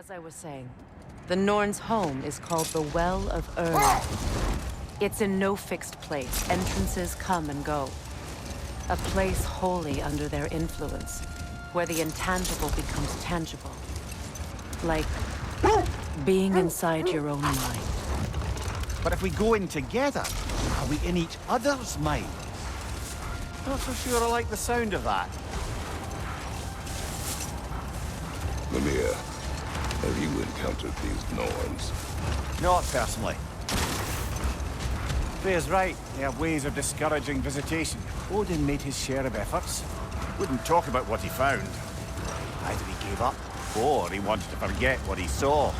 As I was saying, the Norn's home is called the Well of Ern. It's in no fixed place. Entrances come and go. A place wholly under their influence, where the intangible becomes tangible. Like being inside your own mind. But if we go in together, are we in each other's mind? Not so sure I like the sound of that. Lemire, have you encountered these Norns? Not personally. Freya's right. They have ways of discouraging visitation. Odin made his share of efforts. Wouldn't talk about what he found. Either he gave up, or he wanted to forget what he saw.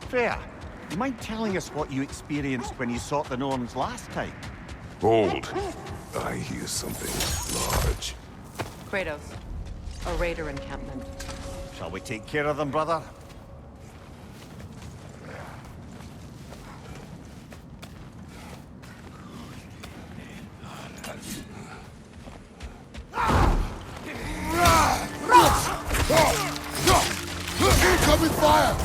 Freya, you mind telling us what you experienced when you sought the Norns last time? Hold. I hear something large. Kratos, a raider encampment. Shall we take care of them, brother? Incoming fire!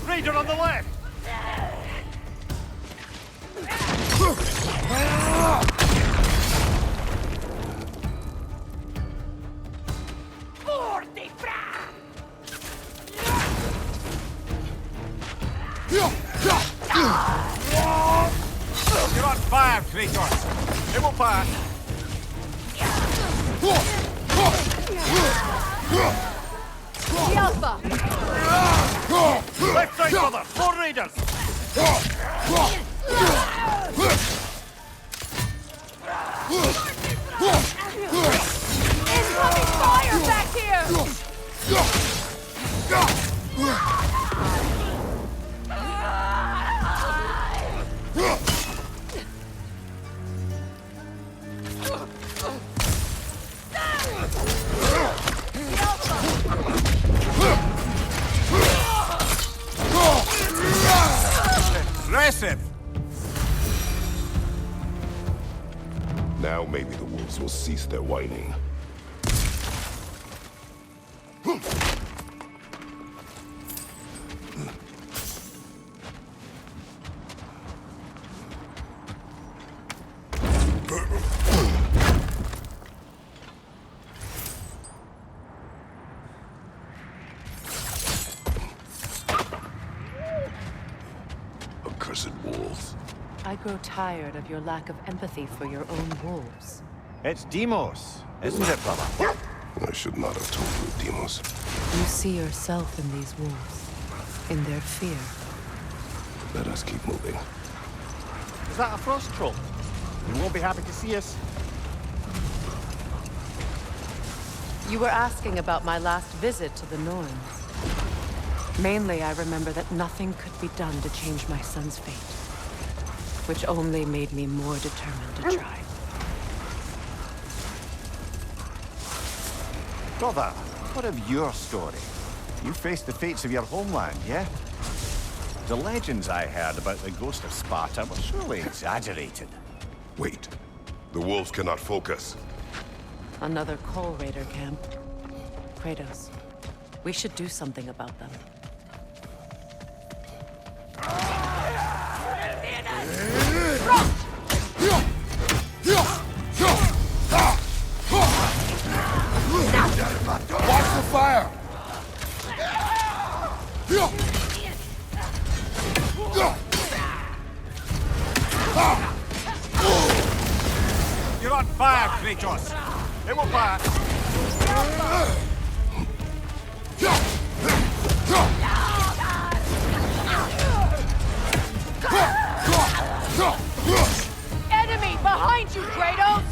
Raider on the left! You're on fire, Kratos! It will pass! The Alpha! Left side, brother! More raiders! Incoming fire back here! Impressive! Now maybe the wolves will cease their whining. Accursed wolves. I grow tired of your lack of empathy for your own wolves. It's Demos, isn't it, brother? I should not have told you, Demos. You see yourself in these wolves, in their fear. Let us keep moving. Is that a frost troll? You won't be happy to see us. You were asking about my last visit to the Norns. Mainly, I remember that nothing could be done to change my son's fate, which only made me more determined to try. Brother, what of your story? You faced the fates of your homeland, yeah? The legends I heard about the ghost of Sparta were surely exaggerated. Wait. The wolves cannot focus. Another Coal Raider camp. Kratos, we should do something about them. Watch the fire! You're on fire, Kratos! It will pass! Enemy behind you, Kratos!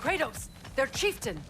Kratos! Their chieftain!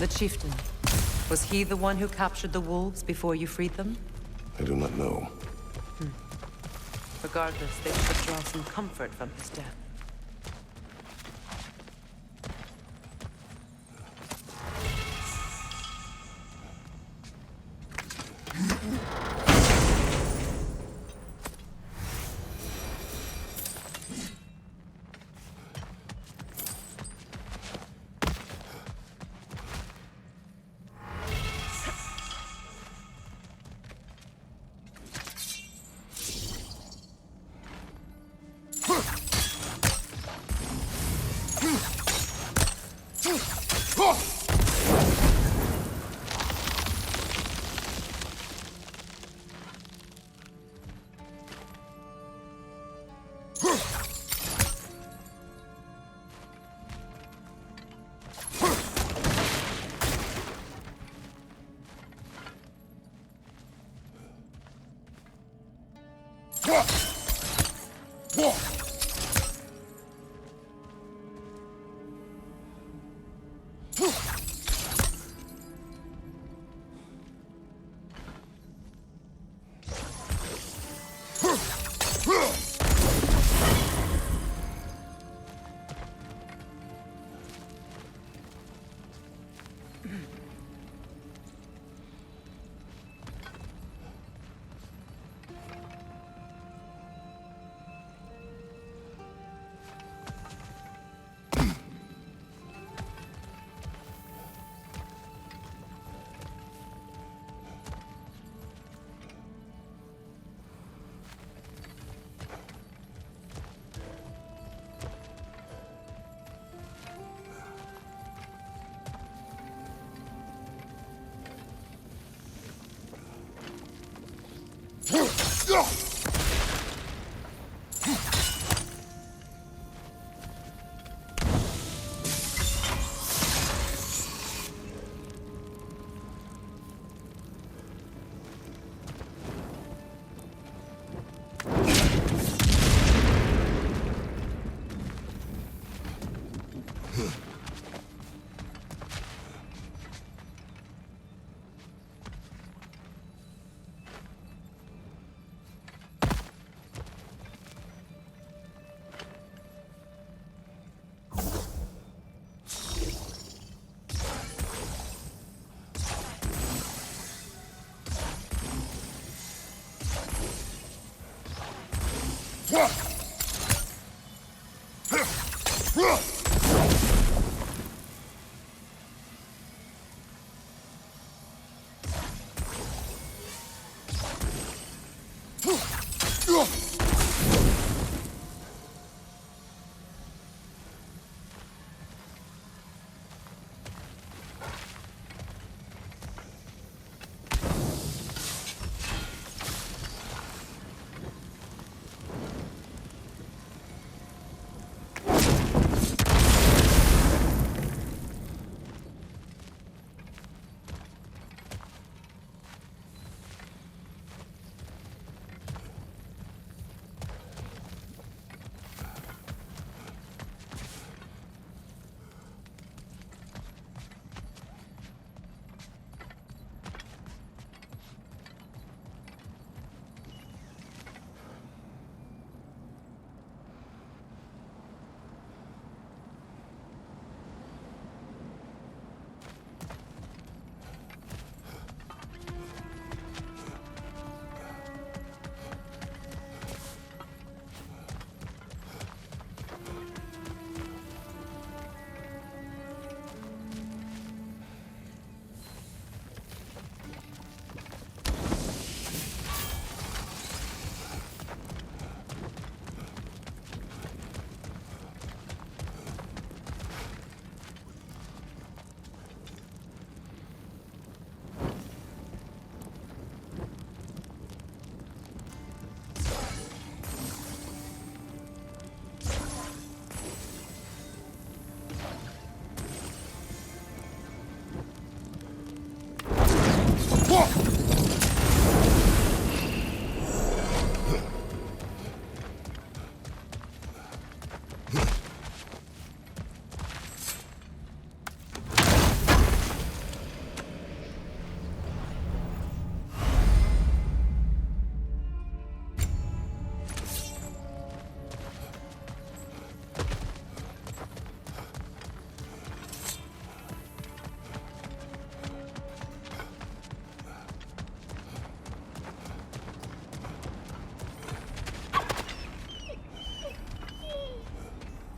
The chieftain. Was he the one who captured the wolves before you freed them? I do not know. Regardless, they should draw some comfort from his death.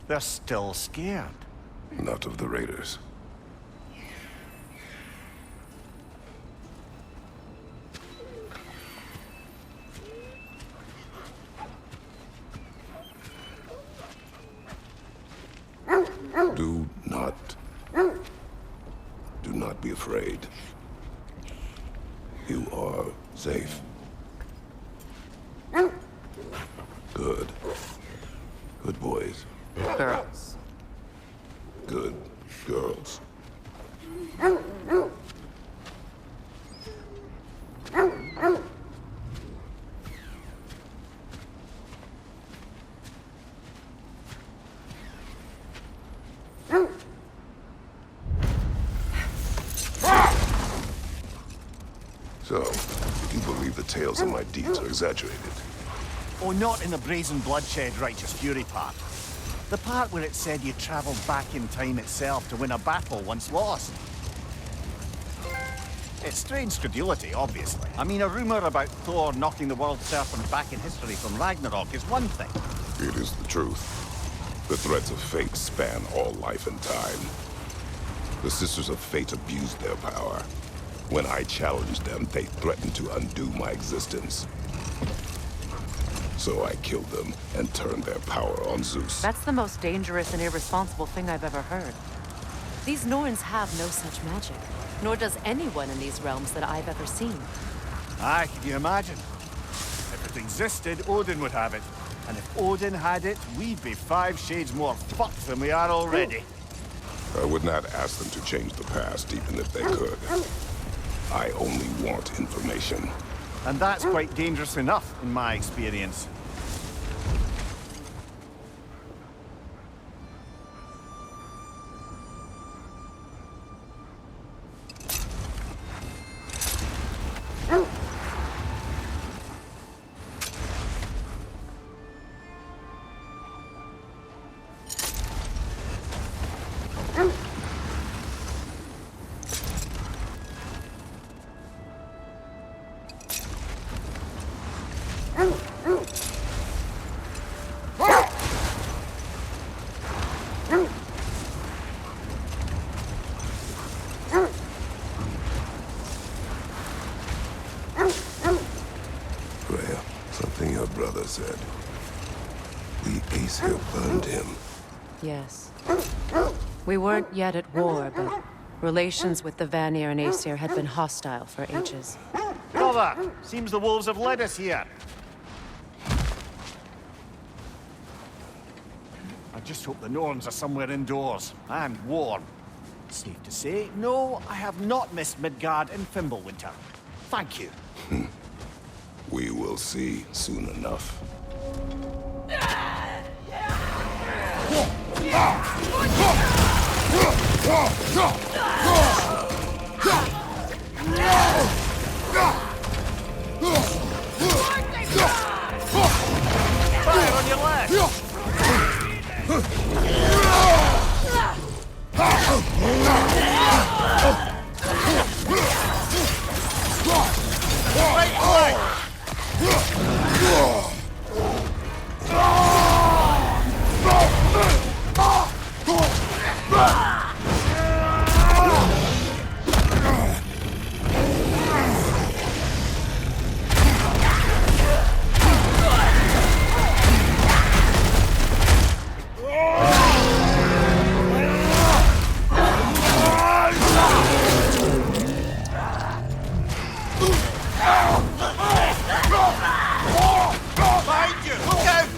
They're still scared. Not of the raiders. Do not be afraid. You are safe. Good. Good boys. Girls. Good girls. So, you believe the tales of my deeds are exaggerated? Oh, not in the brazen bloodshed righteous fury part. The part where it said you travelled back in time itself to win a battle once lost. It's strange credulity, obviously. I mean, a rumour about Thor knocking the world serpent back in history from Ragnarok is one thing. It is the truth. The threads of fate span all life and time. The Sisters of Fate abused their power. When I challenged them, they threatened to undo my existence. So I killed them and turned their power on Zeus. That's the most dangerous and irresponsible thing I've ever heard. These Norns have no such magic, nor does anyone in these realms that I've ever seen. Aye, can you imagine? If it forest existed, Odin would have it. And if Odin had it, we'd be 5 shades more fucked than we are already. I would not ask them to change the past, even if they could. I only want information. And that's quite dangerous enough, in my experience. Freya, something your brother said. The Aesir burned him. Yes. We weren't yet at war, but relations with the Vanir and Aesir had been hostile for ages. Brother, seems the wolves have led us here. I just hope the Norns are somewhere indoors, and warm. Safe to say, no, I have not missed Midgard and Fimbulwinter. Thank you. We will see soon enough. Fire on your left! Right flank! Behind you! Look out!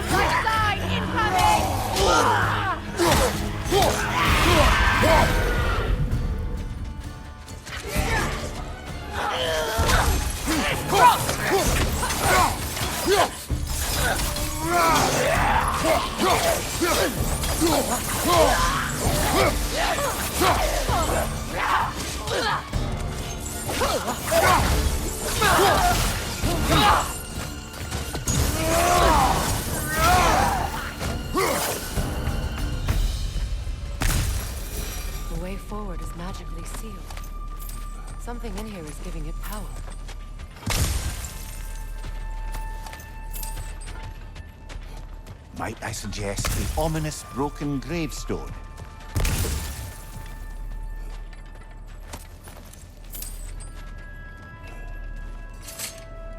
Side incoming! The way forward is magically sealed. Something in here is giving it power. Might I suggest the ominous broken gravestone?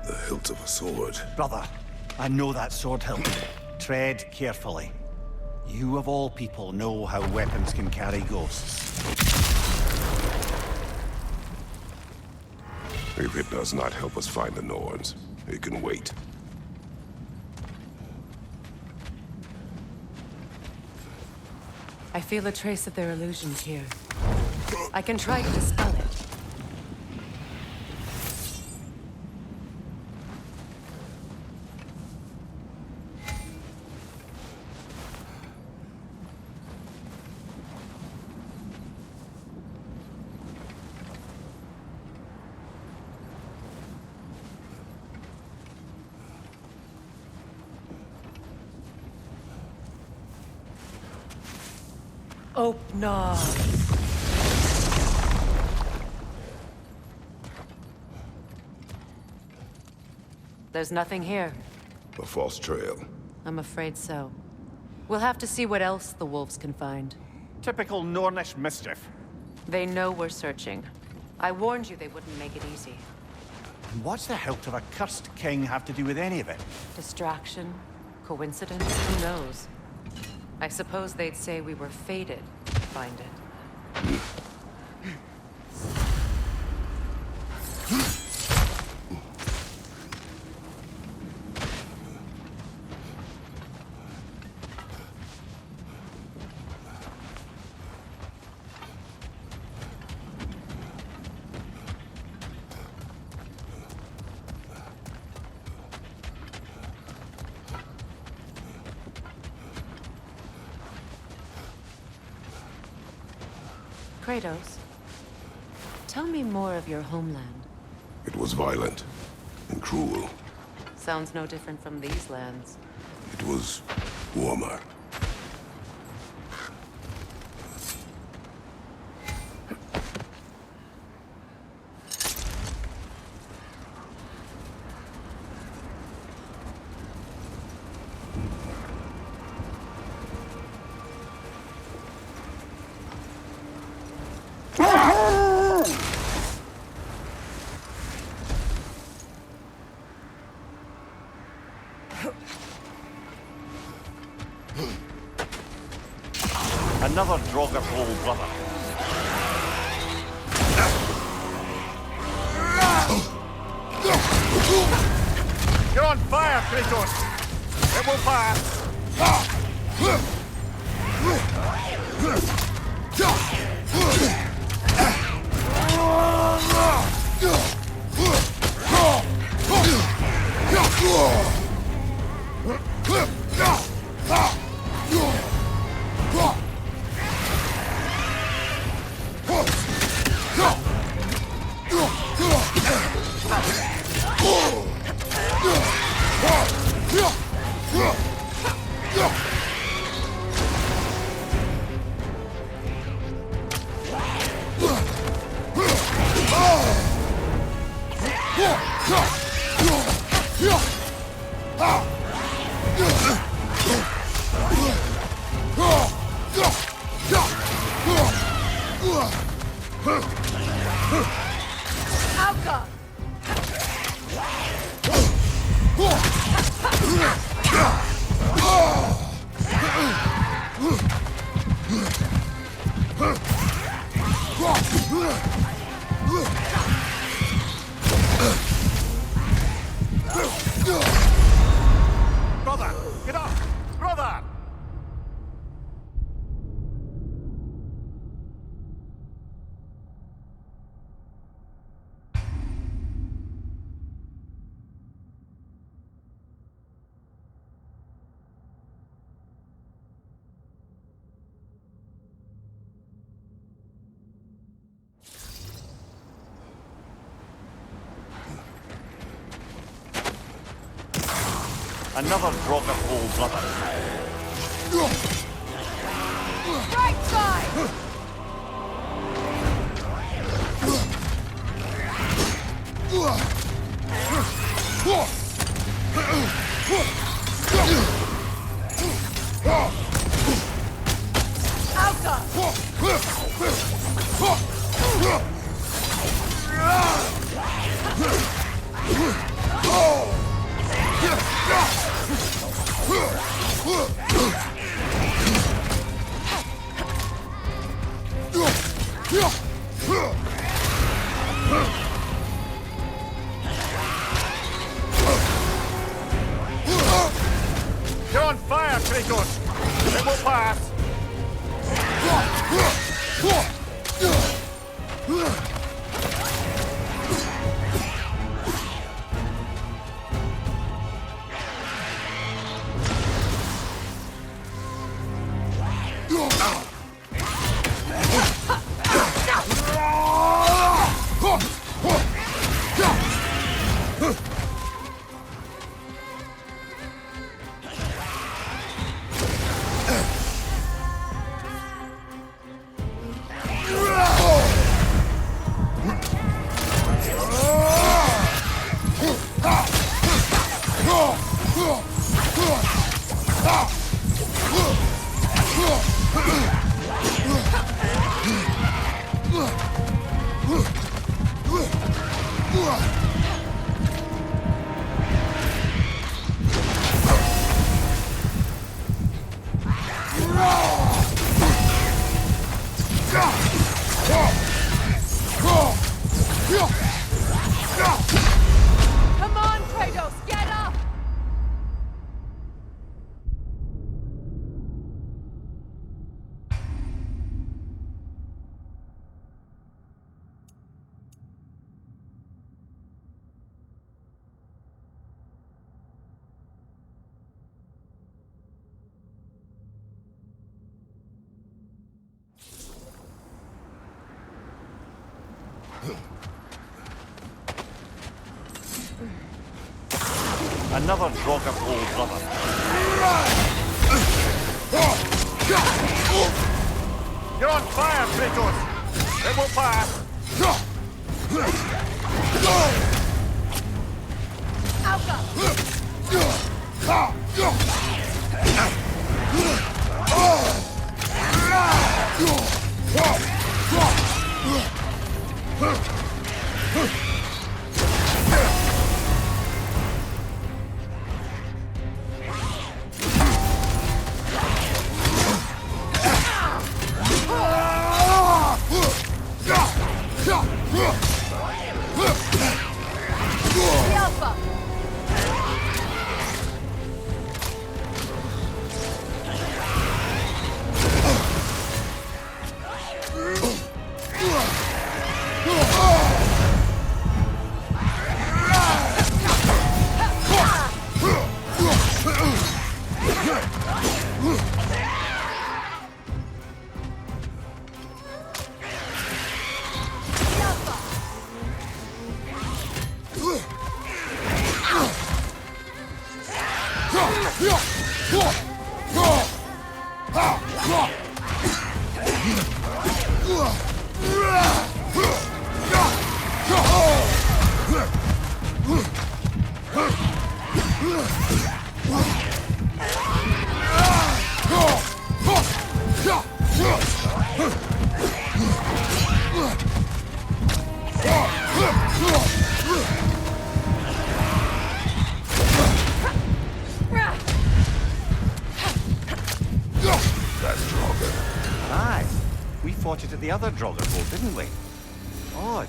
The hilt of a sword. Brother, I know that sword hilt. Tread carefully. You of all people know how weapons can carry ghosts. If it does not help us find the Norns, it can wait. I feel a trace of their illusions here. I can try to dispel it. Open. There's nothing here. A false trail. I'm afraid so. We'll have to see what else the wolves can find. Typical Nornish mischief. They know we're searching. I warned you they wouldn't make it easy. And what's the hilt of a cursed king have to do with any of it? Distraction? Coincidence? Who knows? I suppose they'd say we were fated to find it. Kratos, tell me more of your homeland. It was violent and cruel. Sounds no different from these lands. It was warmer. Another Draugr old brother. You're on fire, Kratos! It will pass! Alka! Brother! Get up! Brother! Another Draugr old brother. Right side! Alka! You're on fire, Kratos! It will pass! Come on, Kratos, get up! Another drog of old brother. You're on fire, Kratos! It won't pass! Aye, we fought it at the other Draugr, didn't we? Odd.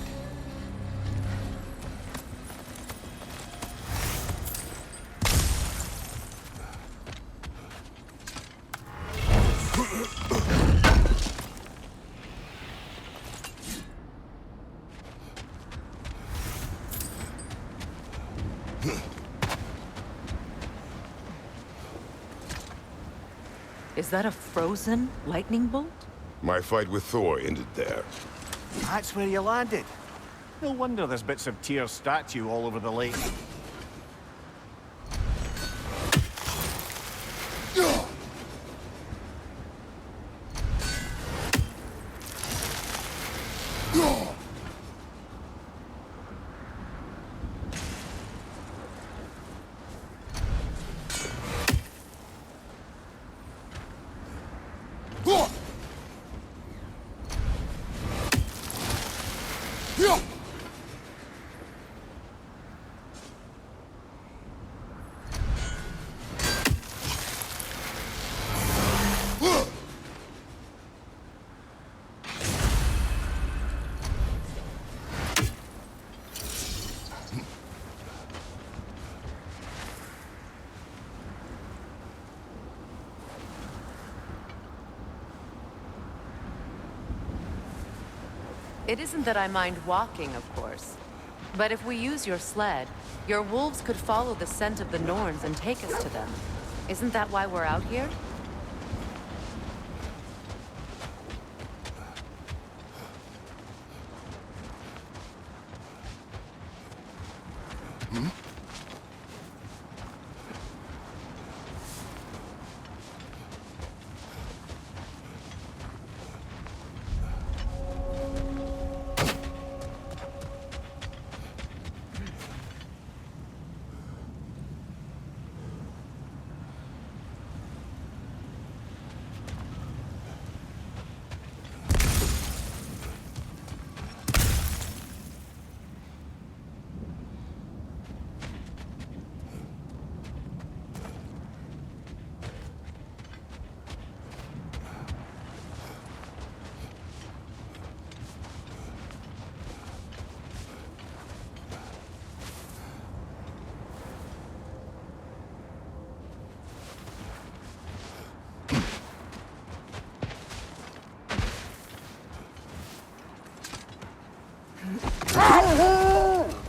Is that a frozen lightning bolt? My fight with Thor ended there. That's where you landed. No wonder there's bits of Tyr's statue all over the lake. It isn't that I mind walking, of course. But if we use your sled, your wolves could follow the scent of the Norns and take us to them. Isn't that why we're out here?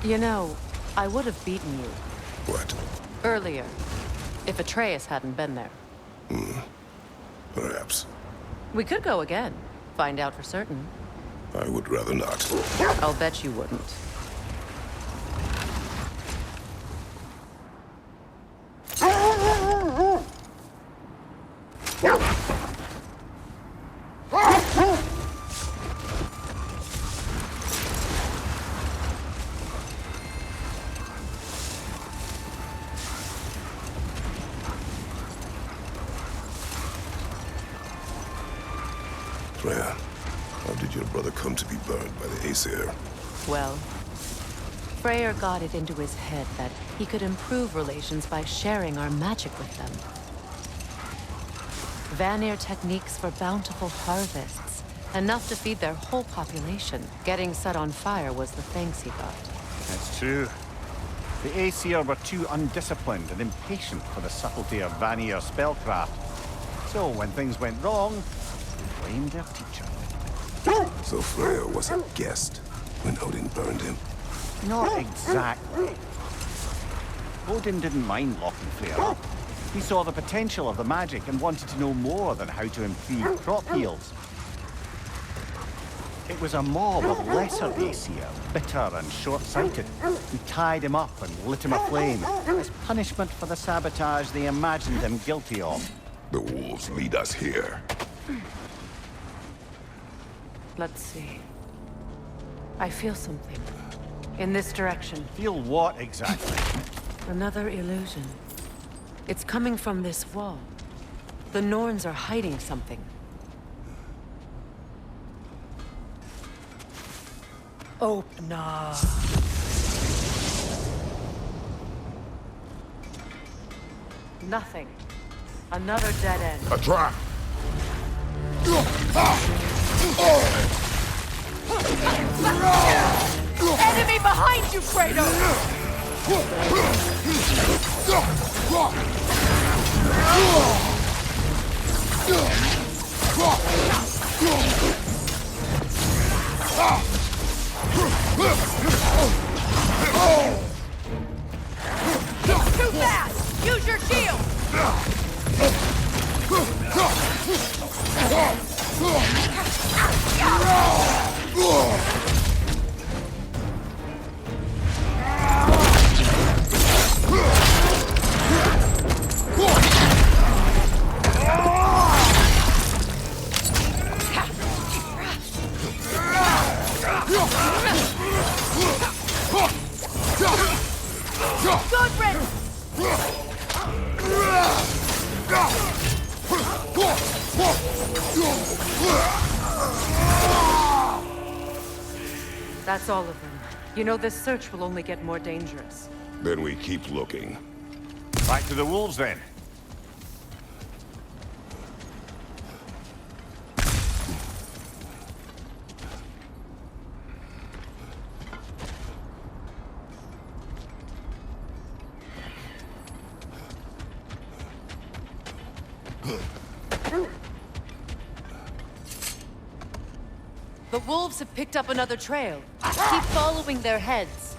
You know, I would have beaten you What? earlier if Atreus hadn't been there. Perhaps. We could go again, find out for certain. I would rather not. I'll bet you wouldn't. Freya, how did your brother come to be burned by the Aesir? Well, Freyr got it into his head that he could improve relations by sharing our magic with them. Vanir techniques for bountiful harvests, enough to feed their whole population. Getting set on fire was the thanks he got. That's true. The Aesir were too undisciplined and impatient for the subtlety of Vanir spellcraft. So when things went wrong, they blamed their teacher. So Freya was a guest when Odin burned him? Not exactly. Odin didn't mind locking Freya up. He saw the potential of the magic and wanted to know more than how to improve crop yields. It was a mob of lesser Aesir, bitter and short-sighted, who tied him up and lit him aflame as punishment for the sabotage they imagined him guilty of. The wolves lead us here. Let's see. I feel something. In this direction. Feel what exactly? Another illusion. It's coming from this wall. The Norns are hiding something. Opener. Nothing. Another dead end. A trap! Enemy behind you, Kratos! It's too fast! Use your shield! Good riddance! That's all of them. You know, this search will only get more dangerous. Then we keep looking. Back to the wolves then. The wolves have picked up another trail. Keep following their heads.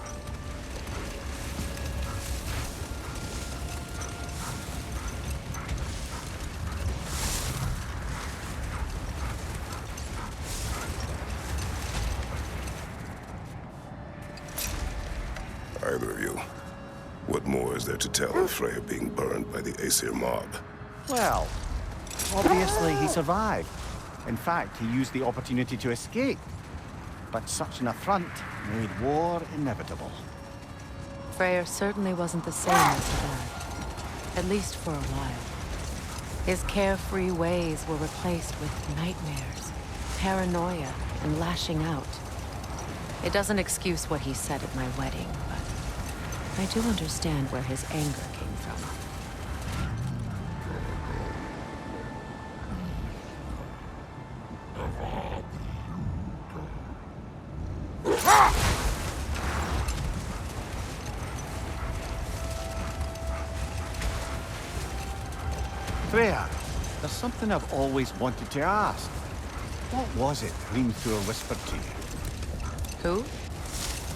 Either of you. What more is there to tell of Freya being burned by the Aesir mob? Well, obviously he survived. In fact, he used the opportunity to escape. But such an affront made war inevitable. Freyr certainly wasn't the same after that. At least for a while. His carefree ways were replaced with nightmares, paranoia, and lashing out. It doesn't excuse what he said at my wedding, but I do understand where his anger came from. Freya, there's something I've always wanted to ask. What was it Hrimthur whispered to you? Who?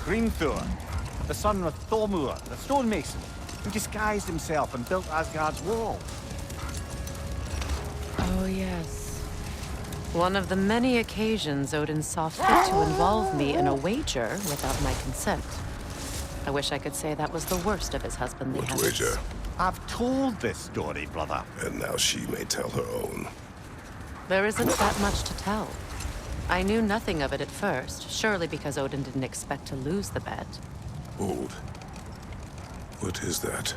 Hrimthur, the son of Thormur, the stonemason, who disguised himself and built Asgard's wall. Oh, yes. One of the many occasions Odin saw fit to involve me in a wager without my consent. I wish I could say that was the worst of his husbandly What habits. wager? I've told this story, brother. And now she may tell her own. There isn't that much to tell. I knew nothing of it at first, surely because Odin didn't expect to lose the bet. Hold. What is that?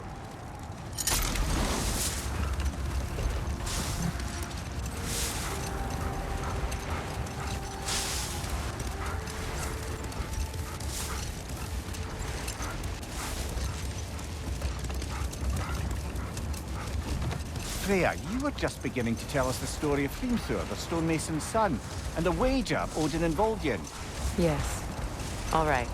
Freya, you were just beginning to tell us the story of Hrimthur, the stonemason's son, and the wager Odin involved you in. Yes. All right.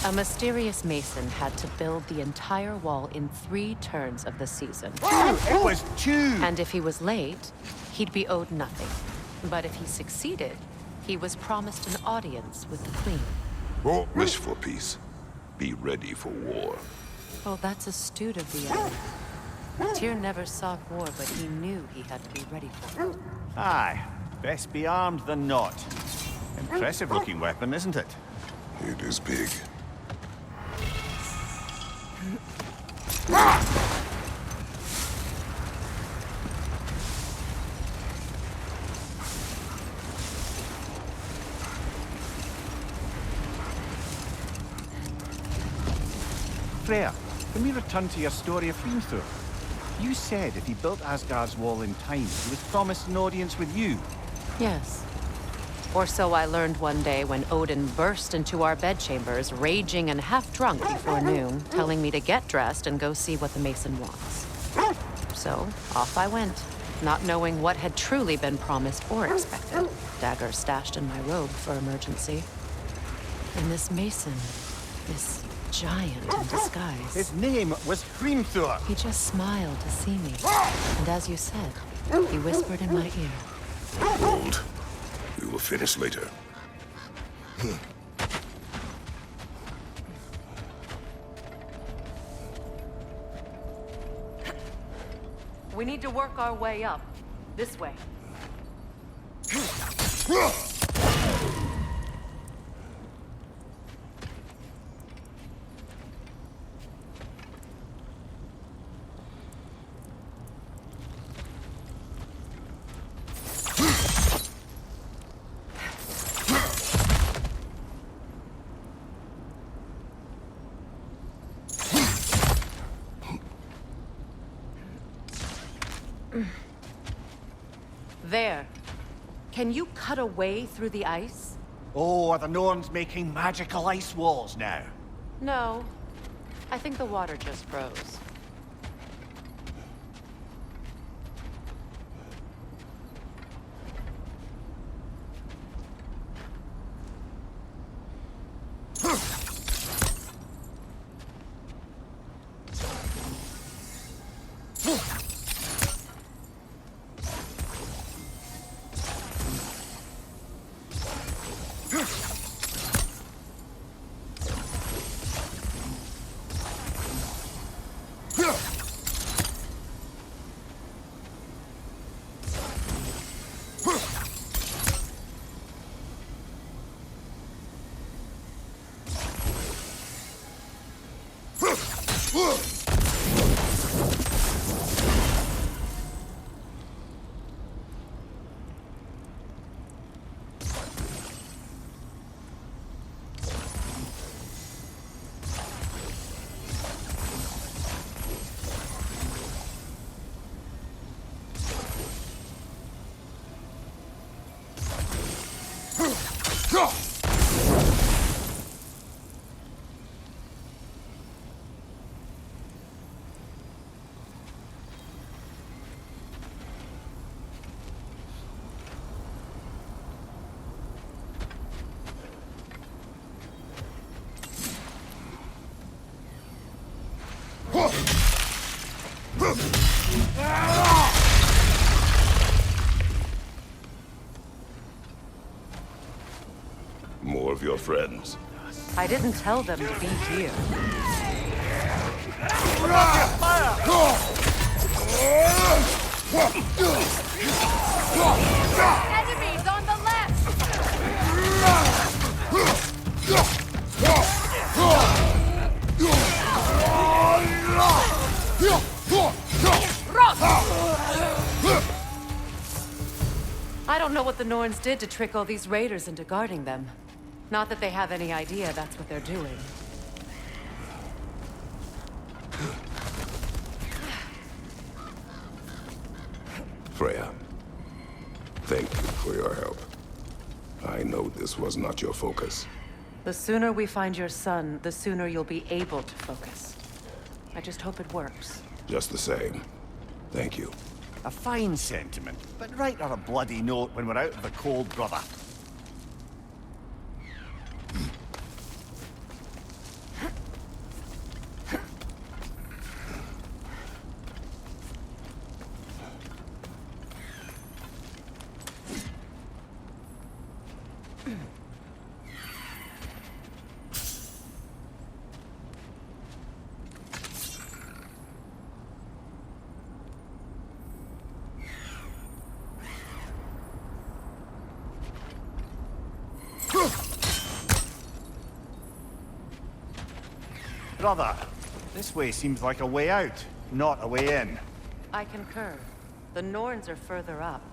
A mysterious mason had to build the entire wall in 3 turns of the season. It was 2! And if he was late, he'd be owed nothing. But if he succeeded, he was promised an audience with the queen. Wish for peace. Be ready for war. Well, that's astute of the enemy. Tyr never sought war, but he knew he had to be ready for it. Aye, best be armed than not. Impressive-looking weapon, isn't it? It is big. Freya, can we return to your story of Hrimthur? You said if he built Asgard's wall in time, he was promised an audience with you. Yes. Or so I learned one day when Odin burst into our bedchambers, raging and half-drunk before noon, telling me to get dressed and go see what the mason wants. So, off I went, not knowing what had truly been promised or expected. Dagger stashed in my robe for emergency. And this mason, this giant in disguise. His name was Hrimthur. He just smiled to see me. And as you said, he whispered in my ear. Hold. We will finish later. We need to work our way up. This way. There. Can you cut a way through the ice? Oh, are the Norns making magical ice walls now? No. I think the water just froze. More of your friends. I didn't tell them to be here. Enemies on the left! I don't know what the Norns did to trick all these raiders into guarding them. Not that they have any idea that's what they're doing. Freya, thank you for your help. I know this was not your focus. The sooner we find your son, the sooner you'll be able to focus. I just hope it works. Just the same. Thank you. A fine sentiment, but write her a bloody note when we're out of the cold, brother. Brother, this way seems like a way out, not a way in. I concur. The Norns are further up.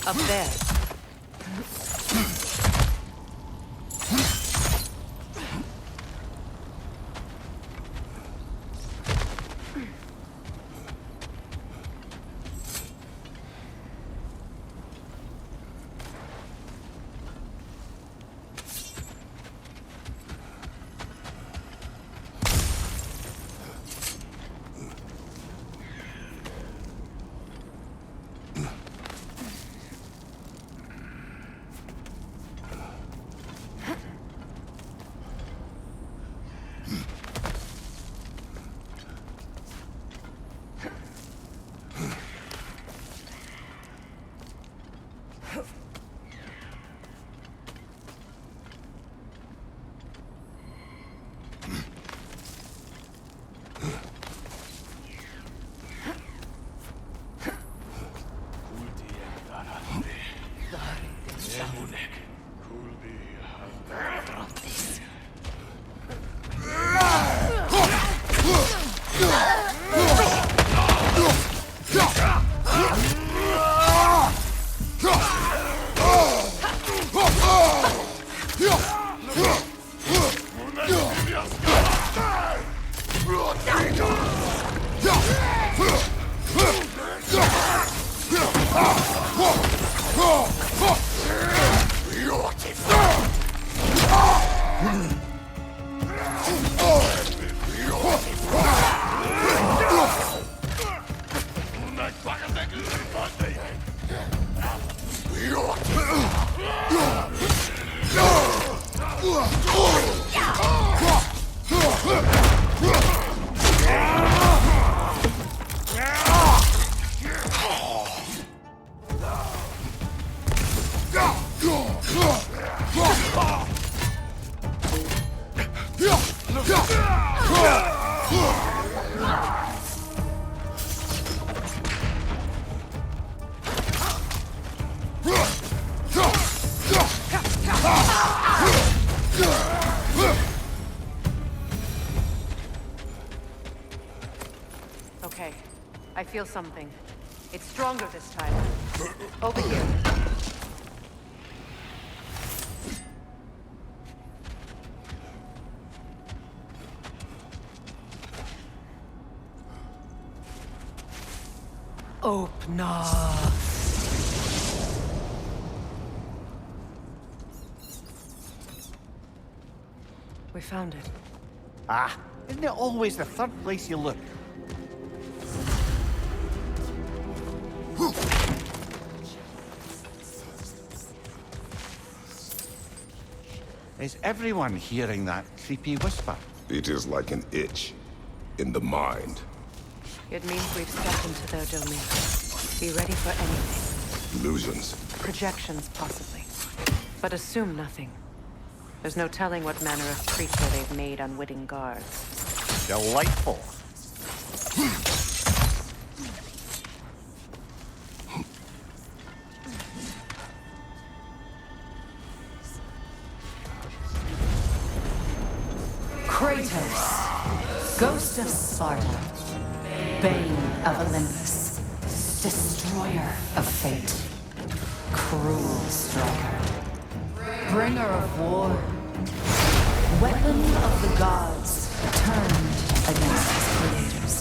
Up there. Okay, I feel something. It's stronger this time. Over here. Open up. We found it. Ah, isn't it always the third place you look? Is everyone hearing that creepy whisper? It is like an itch in the mind. It means we've stepped into their domain. Be ready for anything. Illusions. Projections, possibly. But assume nothing. There's no telling what manner of creature they've made unwitting guards. Delightful. Kratos, Ghost of Sparta, Bane of Olympus, Destroyer of Fate, Cruel Striker, Bringer of War, Weapon of the Gods turned against his creators.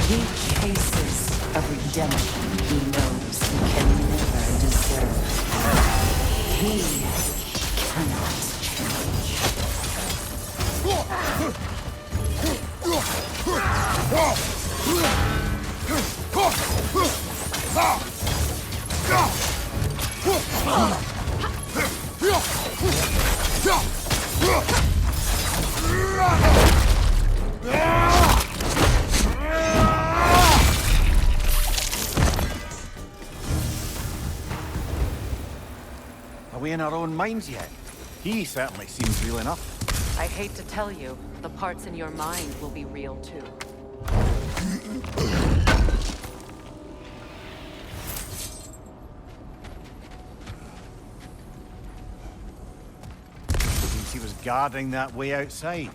He chases a redemption he knows he can never deserve. He cannot change. Are we in our own minds yet? He certainly seems real enough. I hate to tell you, the parts in your mind will be real too. Means he was guarding that way outside.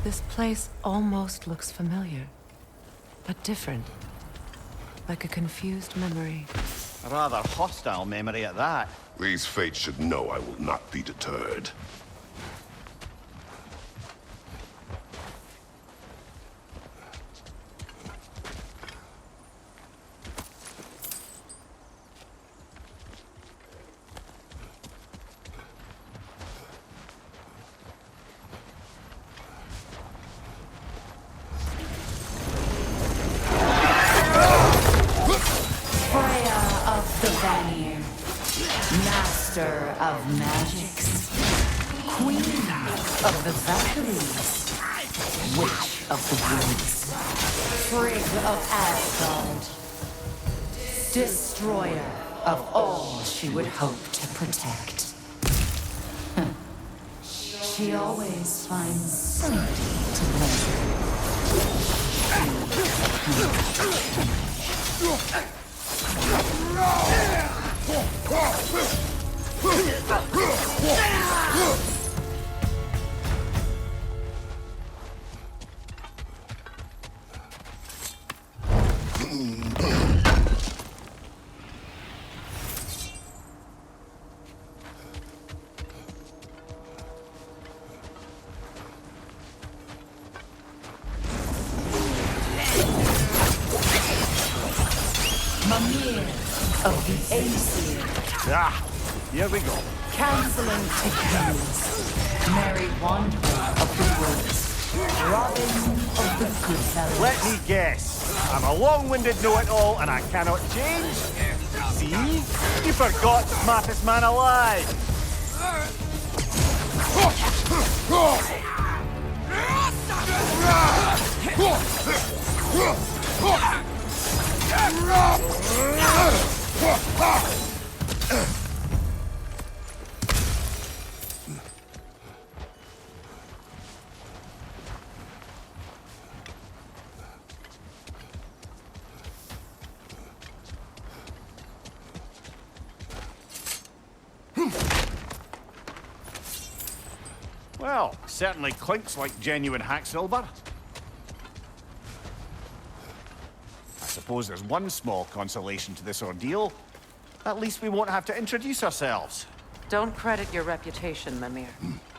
This place almost looks familiar, but different. Like a confused memory. A rather hostile memory at that. These fates should know I will not be deterred. Master of magics, Queen of the Valkyries, Witch of the Woods, Frigg of Asgard, Destroyer of all she would hope to protect. She always finds somebody to Mimir of the Aesir, Ah, here we go. canceling Tickets, Mary Wanderer of the Woods, Robin of the Goodfellas. Let me guess. I'm a long-winded know-it-all and I cannot change? See? You forgot smartest man alive. Well, certainly clinks like genuine hack silver. I suppose there's one small consolation to this ordeal. At least we won't have to introduce ourselves. Don't credit your reputation, Mimir.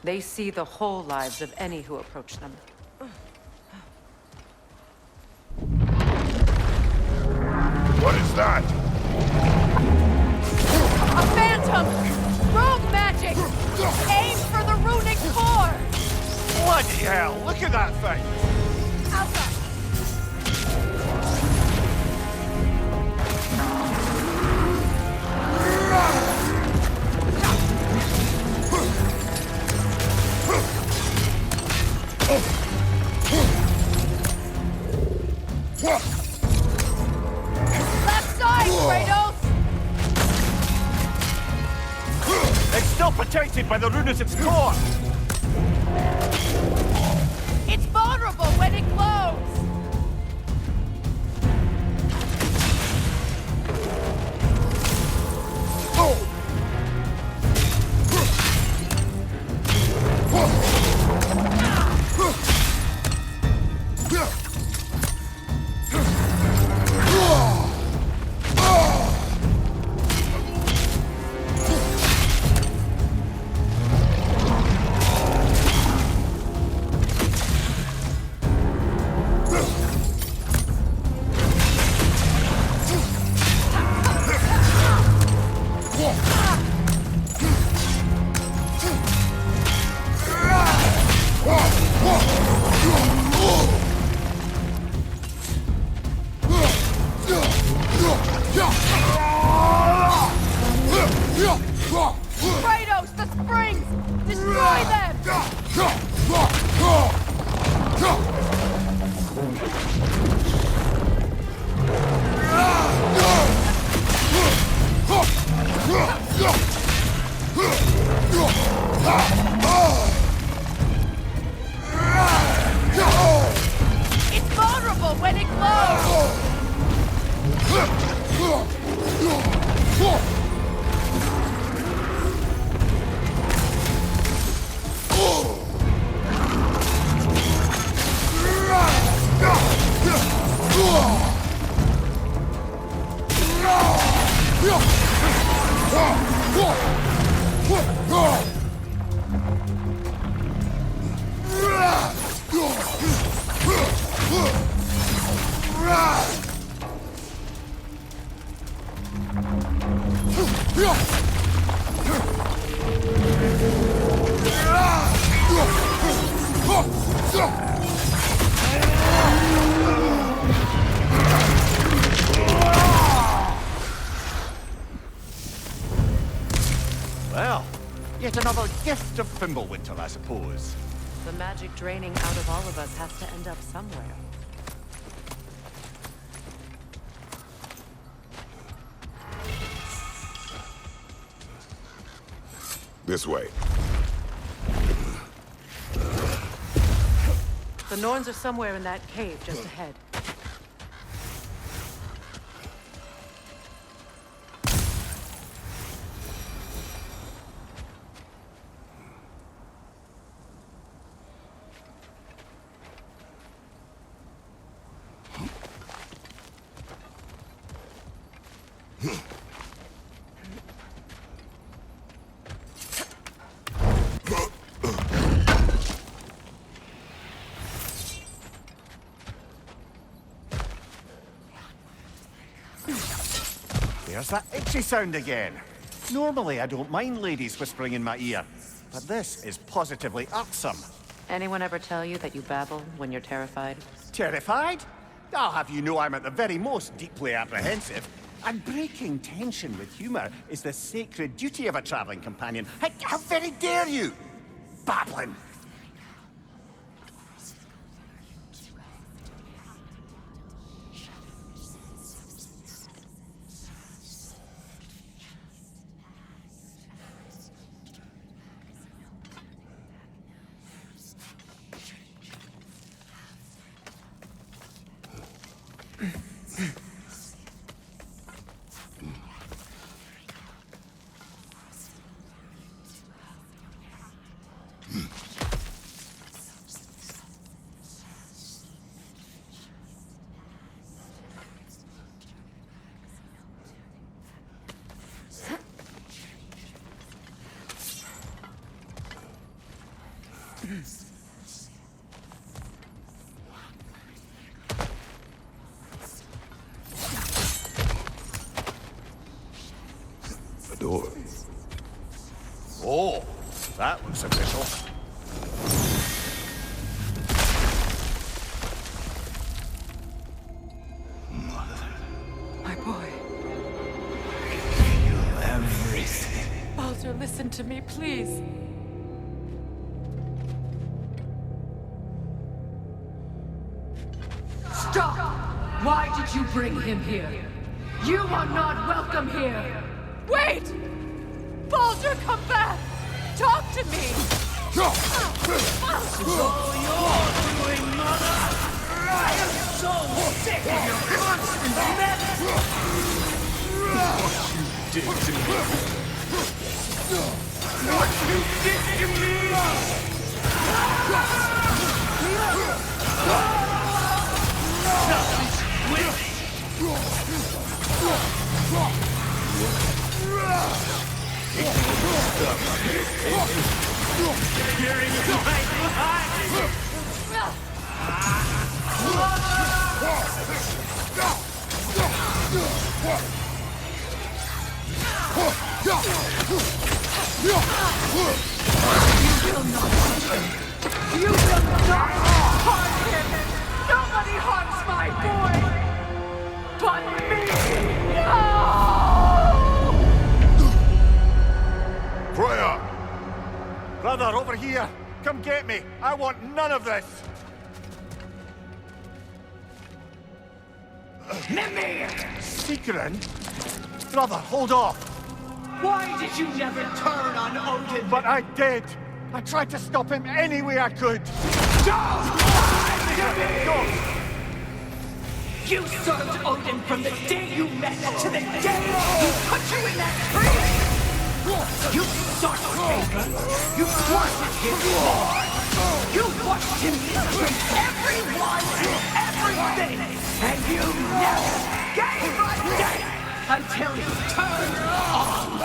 They see the whole lives of any who approach them. What is that? A phantom! Rogue magic! Aim for the runic core! Bloody hell, look at that thing! Alpha! Left side, Kratos! It's still protected by the rune at its core! It's vulnerable when it glows! Kratos, the springs! Destroy them! It's vulnerable when it glows! Well, yet another gift of Fimbulwinter, I suppose. The magic draining out of all of us has to end up somewhere. This way. The Norns are somewhere in that cave just ahead. There's that itchy sound again. Normally I don't mind ladies whispering in my ear, but this is positively irksome. Anyone ever tell you that you babble when you're terrified? Terrified? I'll have you know I'm at the very most deeply apprehensive. And breaking tension with humor is the sacred duty of a traveling companion. How very dare you! Babbling! A door. Oh, that looks official. My boy. Feel everything. Baldur, listen to me, please. Stop! Why did you bring him here? You are not welcome here! Wait! Baldur, come back! Talk to me! I am so sick of your constant menace! What you did to me! What you did to me! Nothing's with Hearing behind You will not harm him! Nobody harms my boy! But me! No! Freya! Brother, over here! Come get me! I want none of this! Mimir! Secret? Brother, hold off! Why did you never turn on Odin? But I did! I tried to stop him any way I could! Don't lie to me! Go! You served Odin from the day you met to the day he put you in that tree! You sought favor! You wanted his sword! You watched him betray everyone and everything! And you never gave a damn until he turned on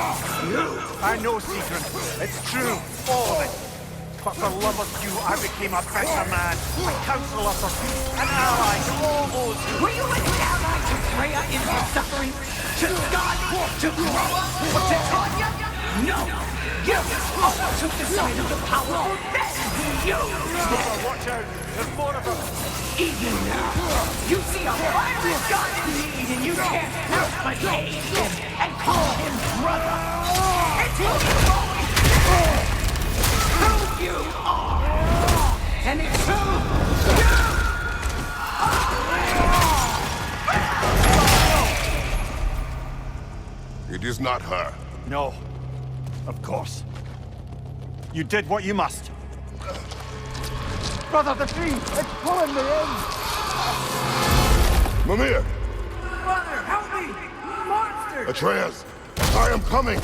you! I know, Secret. It's true. All of it. But for love of you, I became a better man. A counselor for peace. An ally to all those who... Were you an ally to Freya in her suffering? To Skadi? To Groa? Or to Tanya? No! You overtook the side of the powerful men who used it! Watch out. There's more of them. Even now, you see a violent god in need and you can't help but aid him and call him brother! Until you always And it's so... It is not her. No. Of course. You did what you must. Brother, the tree! It's pulling me in! Mimir! Brother, help me! Monster! Atreus! I am coming!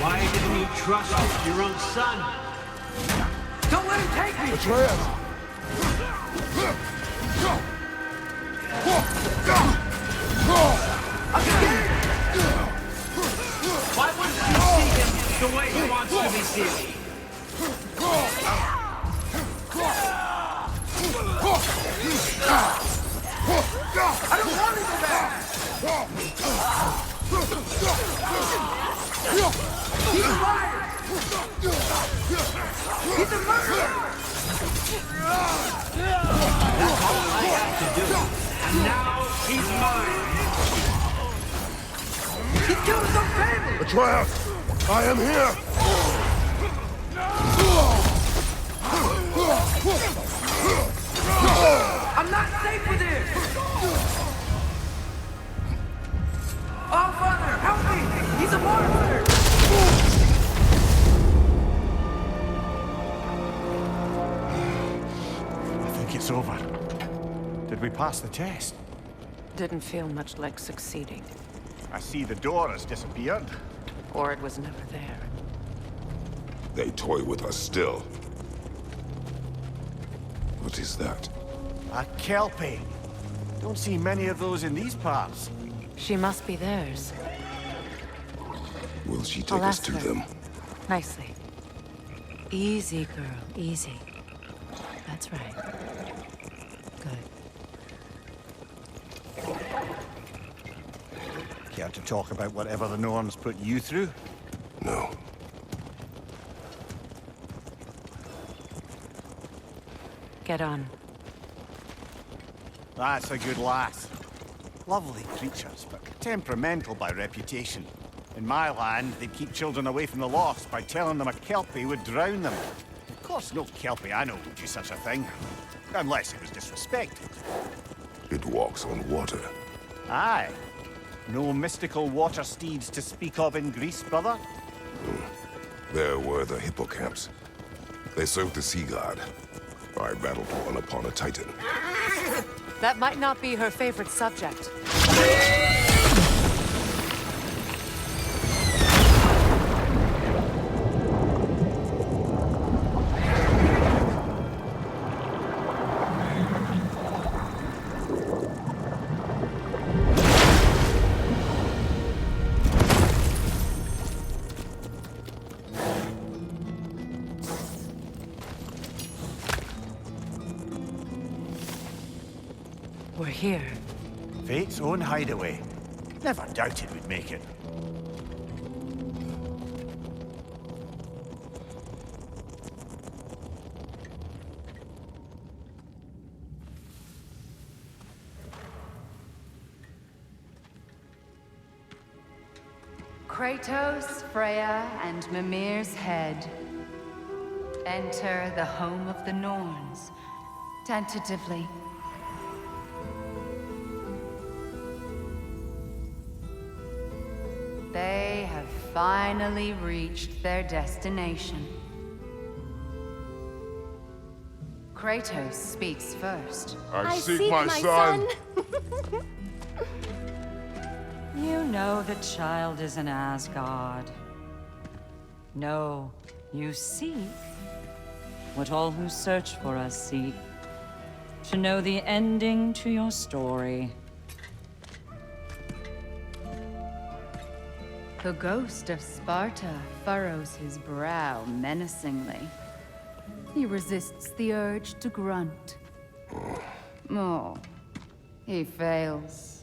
Why didn't you trust your own son? Don't let him take me! Atreus! Why wouldn't you see him the way he wants to be seen? I don't want to go back! He's a liar! He's a murderer! That's all I have to do. And now he's mine. He killed his own family! Atreus! I am here! I'm not safe with him! Oh, Father, help me! He's a monster! I think it's over. Did we pass the test? Didn't feel much like succeeding. I see the door has disappeared. Or it was never there. They toy with us still. What is that? A Kelpie. Don't see many of those in these parts. She must be theirs. Will she take I'll us ask to her. them? Nicely. Easy, girl. Easy. That's right. Good. Care to talk about whatever the Norns put you through? No. Get on. That's a good lass. Lovely creatures, but temperamental by reputation. In my land, they'd keep children away from the lost by telling them a Kelpie would drown them. Of course, no Kelpie I know would do such a thing. Unless it was disrespected. It walks on water. Aye. No mystical water steeds to speak of in Greece, brother? There were the hippocamps. They served the sea god. I battled one upon a titan. That might not be her favorite subject. We're here. Fate's own hideaway. Never doubted we'd make it. Kratos, Freya, and Mimir's head. Enter the home of the Norns. Tentatively. They have finally reached their destination. Kratos speaks first. I seek my son! You know the child is in Asgard. No, you seek what all who search for us seek. To know the ending to your story. The ghost of Sparta furrows his brow menacingly. He resists the urge to grunt. Oh, he fails.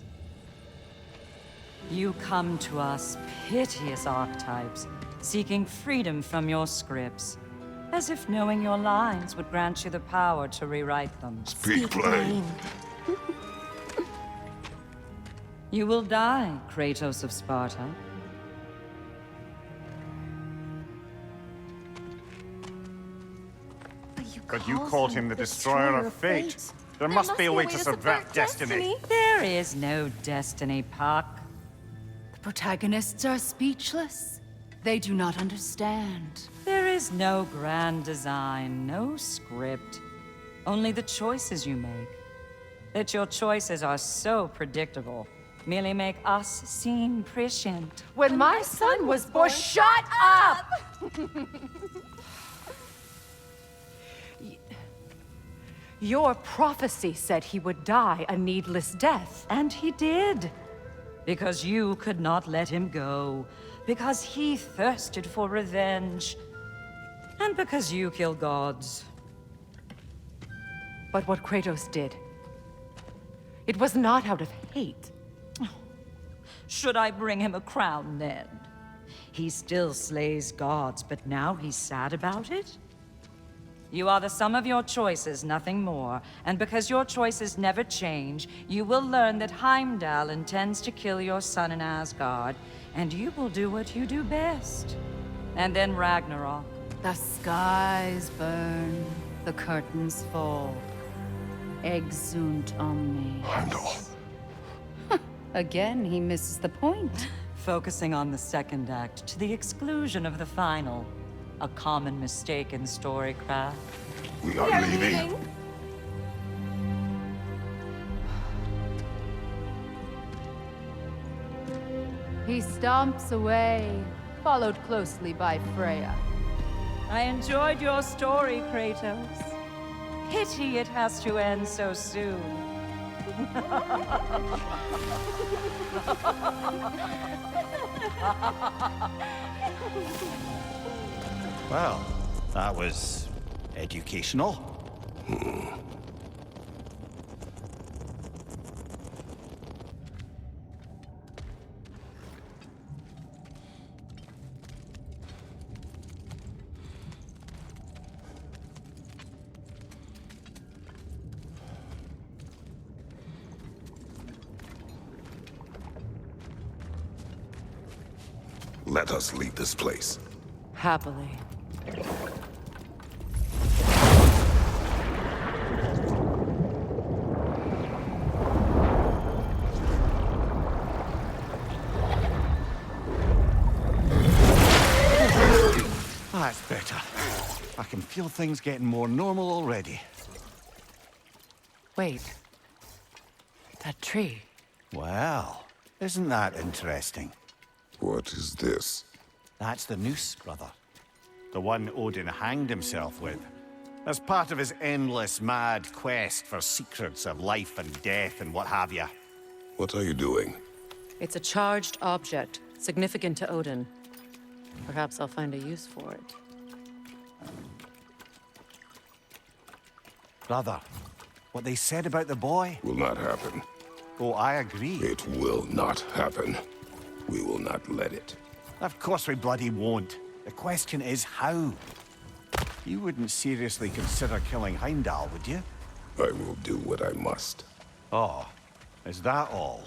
You come to us, piteous archetypes, seeking freedom from your scripts. As if knowing your lines would grant you the power to rewrite them. Speak plain. You will die, Kratos of Sparta. But you called him the Destroyer of Fate. There must be a way to subvert destiny. There is no destiny, Puck. The protagonists are speechless. They do not understand. There is no grand design, no script. Only the choices you make. That your choices are so predictable merely make us seem prescient. When my son was born, shut up! Your prophecy said he would die a needless death. And he did. Because you could not let him go. Because he thirsted for revenge. And because you kill gods. But what Kratos did, it was not out of hate. Should I bring him a crown then? He still slays gods, but now he's sad about it? You are the sum of your choices, nothing more. And because your choices never change, you will learn that Heimdall intends to kill your son in Asgard, and you will do what you do best. And then Ragnarok. The skies burn, the curtains fall. Exunt omnes. Heimdall. Again, he misses the point. Focusing on the second act to the exclusion of the final. A common mistake in storycraft. We are leaving. He stomps away, followed closely by Freya. I enjoyed your story, Kratos. Pity it has to end so soon. Well, that was educational. Let us leave this place. Happily. That's better. I can feel things getting more normal already. Wait. That tree. Well, isn't that interesting? What is this? That's the noose, brother. The one Odin hanged himself with. As part of his endless, mad quest for secrets of life and death and what have you. What are you doing? It's a charged object, significant to Odin. Perhaps I'll find a use for it. Brother, what they said about the boy? Will not happen. Oh, I agree. It will not happen. We will not let it. Of course we bloody won't. The question is how? You wouldn't seriously consider killing Heimdall, would you? I will do what I must. Oh, is that all?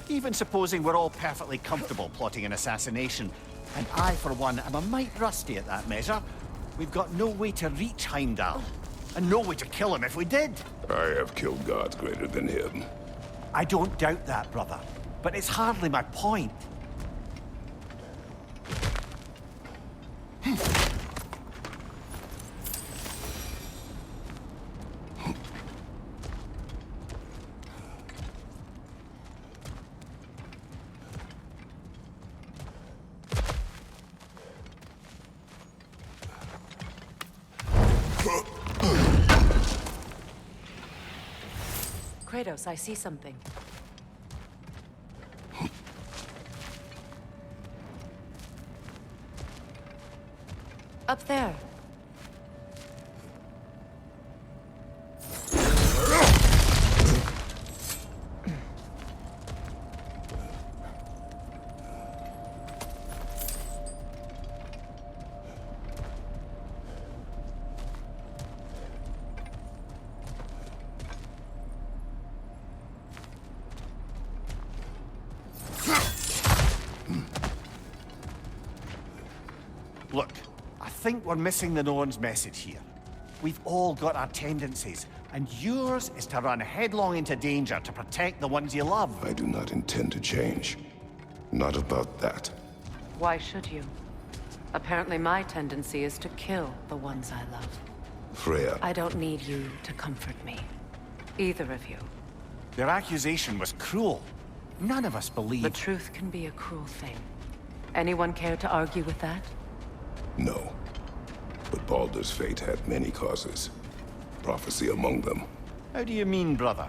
Even supposing we're all perfectly comfortable plotting an assassination, and I, for one, am a mite rusty at that measure, we've got no way to reach Heimdall, and no way to kill him if we did. I have killed gods greater than him. I don't doubt that, brother, but it's hardly my point. Kratos, I see something. Up there. Look, I think we're missing the Norn's message here. We've all got our tendencies, and yours is to run headlong into danger to protect the ones you love. I do not intend to change. Not about that. Why should you? Apparently my tendency is to kill the ones I love. Freya, I don't need you to comfort me. Either of you. Their accusation was cruel. None of us believe. The truth can be a cruel thing. Anyone care to argue with that? no. But Baldur's fate had many causes. Prophecy among them. How do you mean, brother?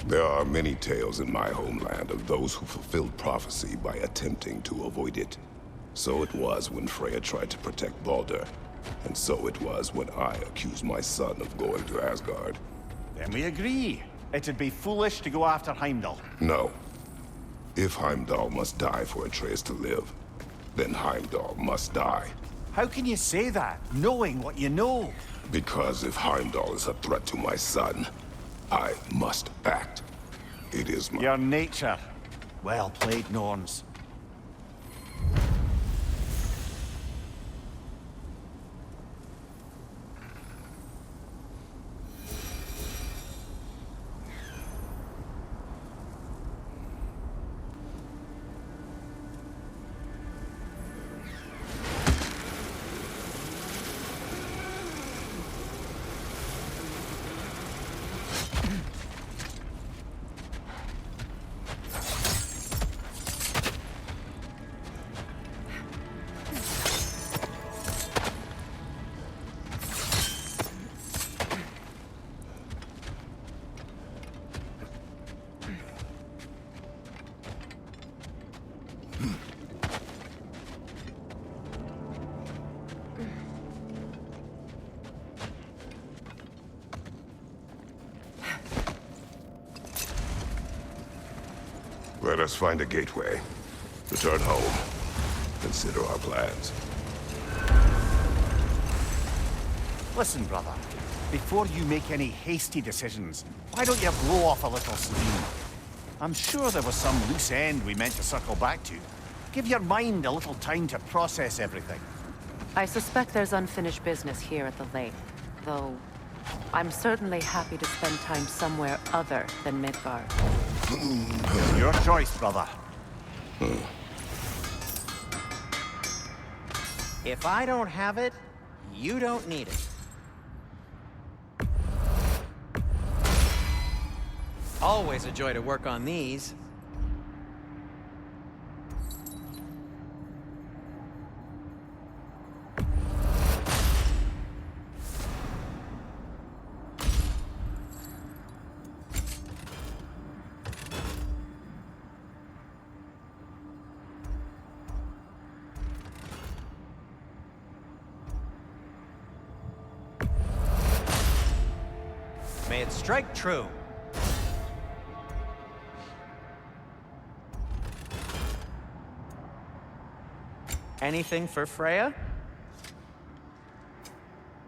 There are many tales in my homeland of those who fulfilled prophecy by attempting to avoid it. So it was when Freya tried to protect Baldur. And so it was when I accused my son of going to Asgard. Then we agree. It'd be foolish to go after Heimdall. No. If Heimdall must die for Atreus to live, then Heimdall must die. How can you say that, knowing what you know? Because if Heimdall is a threat to my son, I must act. It is my... Your nature. Well played, Norns. Let us find a gateway. Return home. Consider our plans. Listen, brother. Before you make any hasty decisions, why don't you blow off a little steam? I'm sure there was some loose end we meant to circle back to. Give your mind a little time to process everything. I suspect there's unfinished business here at the lake, though I'm certainly happy to spend time somewhere other than Midgard. Your choice, brother. If I don't have it, you don't need it. Always a joy to work on these. May it strike true. Anything for Freya?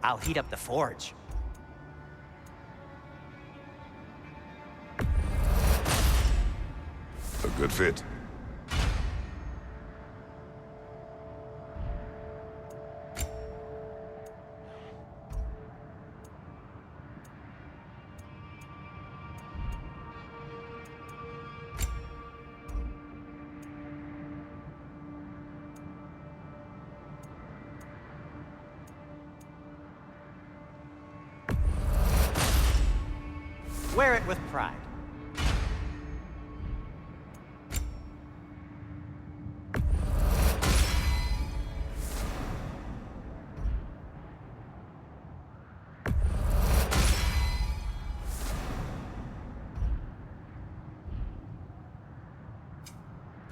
I'll heat up the forge. A good fit. Wear it with pride.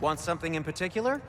Want something in particular?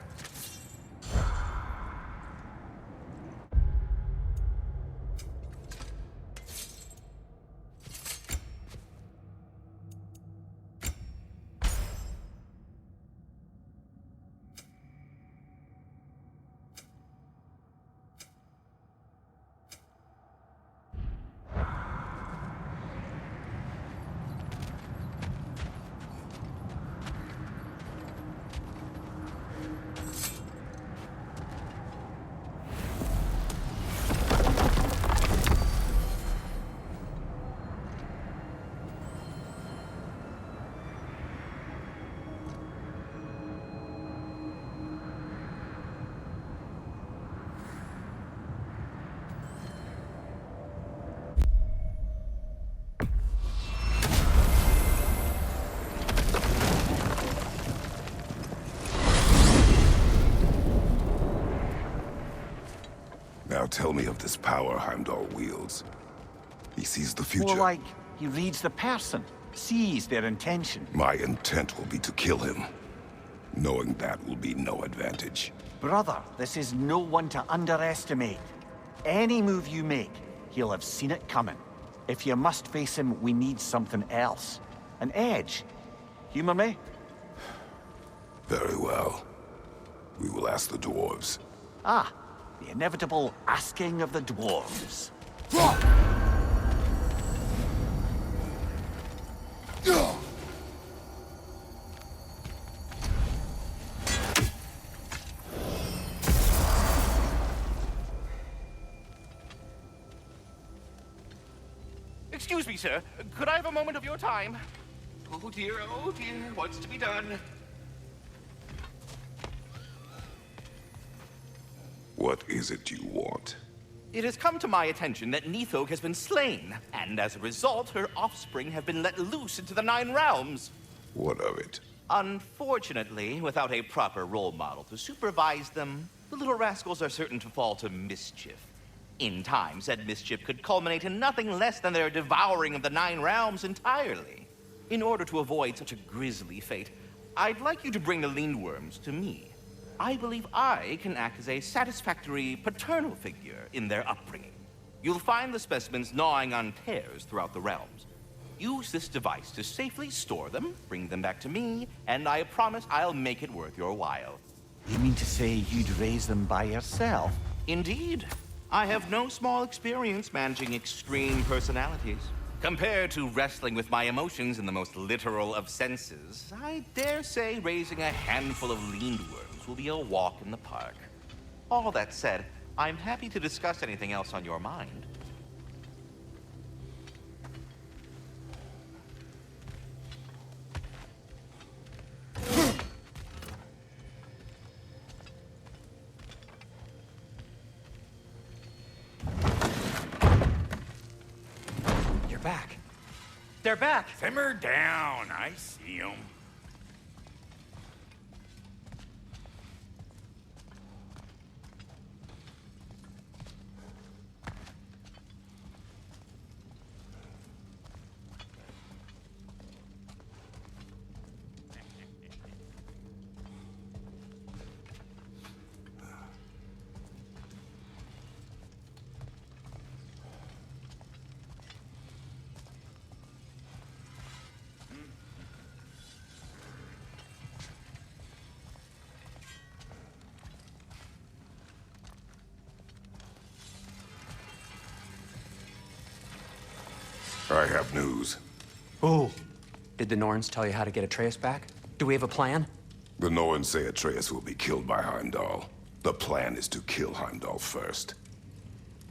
Now tell me of this power Heimdall wields. He sees the future. More like, he reads the person, sees their intention. My intent will be to kill him. Knowing that will be no advantage. Brother, this is no one to underestimate. Any move you make, he'll have seen it coming. If you must face him, we need something else. An edge. Humor me? Very well. We will ask the dwarves. Ah, the inevitable asking of the dwarves. Excuse me, sir. Could I have a moment of your time? Oh dear, what's to be done? What is it you want? It has come to my attention that Nithog has been slain, and as a result, her offspring have been let loose into the Nine Realms. What of it? Unfortunately, without a proper role model to supervise them, the little rascals are certain to fall to mischief. In time, said mischief could culminate in nothing less than their devouring of the Nine Realms entirely. In order to avoid such a grisly fate, I'd like you to bring the Lindworms to me. I believe I can act as a satisfactory paternal figure in their upbringing. You'll find the specimens gnawing on tears throughout the realms. Use this device to safely store them, bring them back to me, and I promise I'll make it worth your while. You mean to say you'd raise them by yourself? Indeed. I have no small experience managing extreme personalities. Compared to wrestling with my emotions in the most literal of senses, I dare say raising a handful of Lindworms will be a walk in the park. All that said, I'm happy to discuss anything else on your mind. Back. They're back! Simmer down, I see them. I have news. Oh. Did the Norns tell you how to get Atreus back? Do we have a plan? The Norns say Atreus will be killed by Heimdall. The plan is to kill Heimdall first.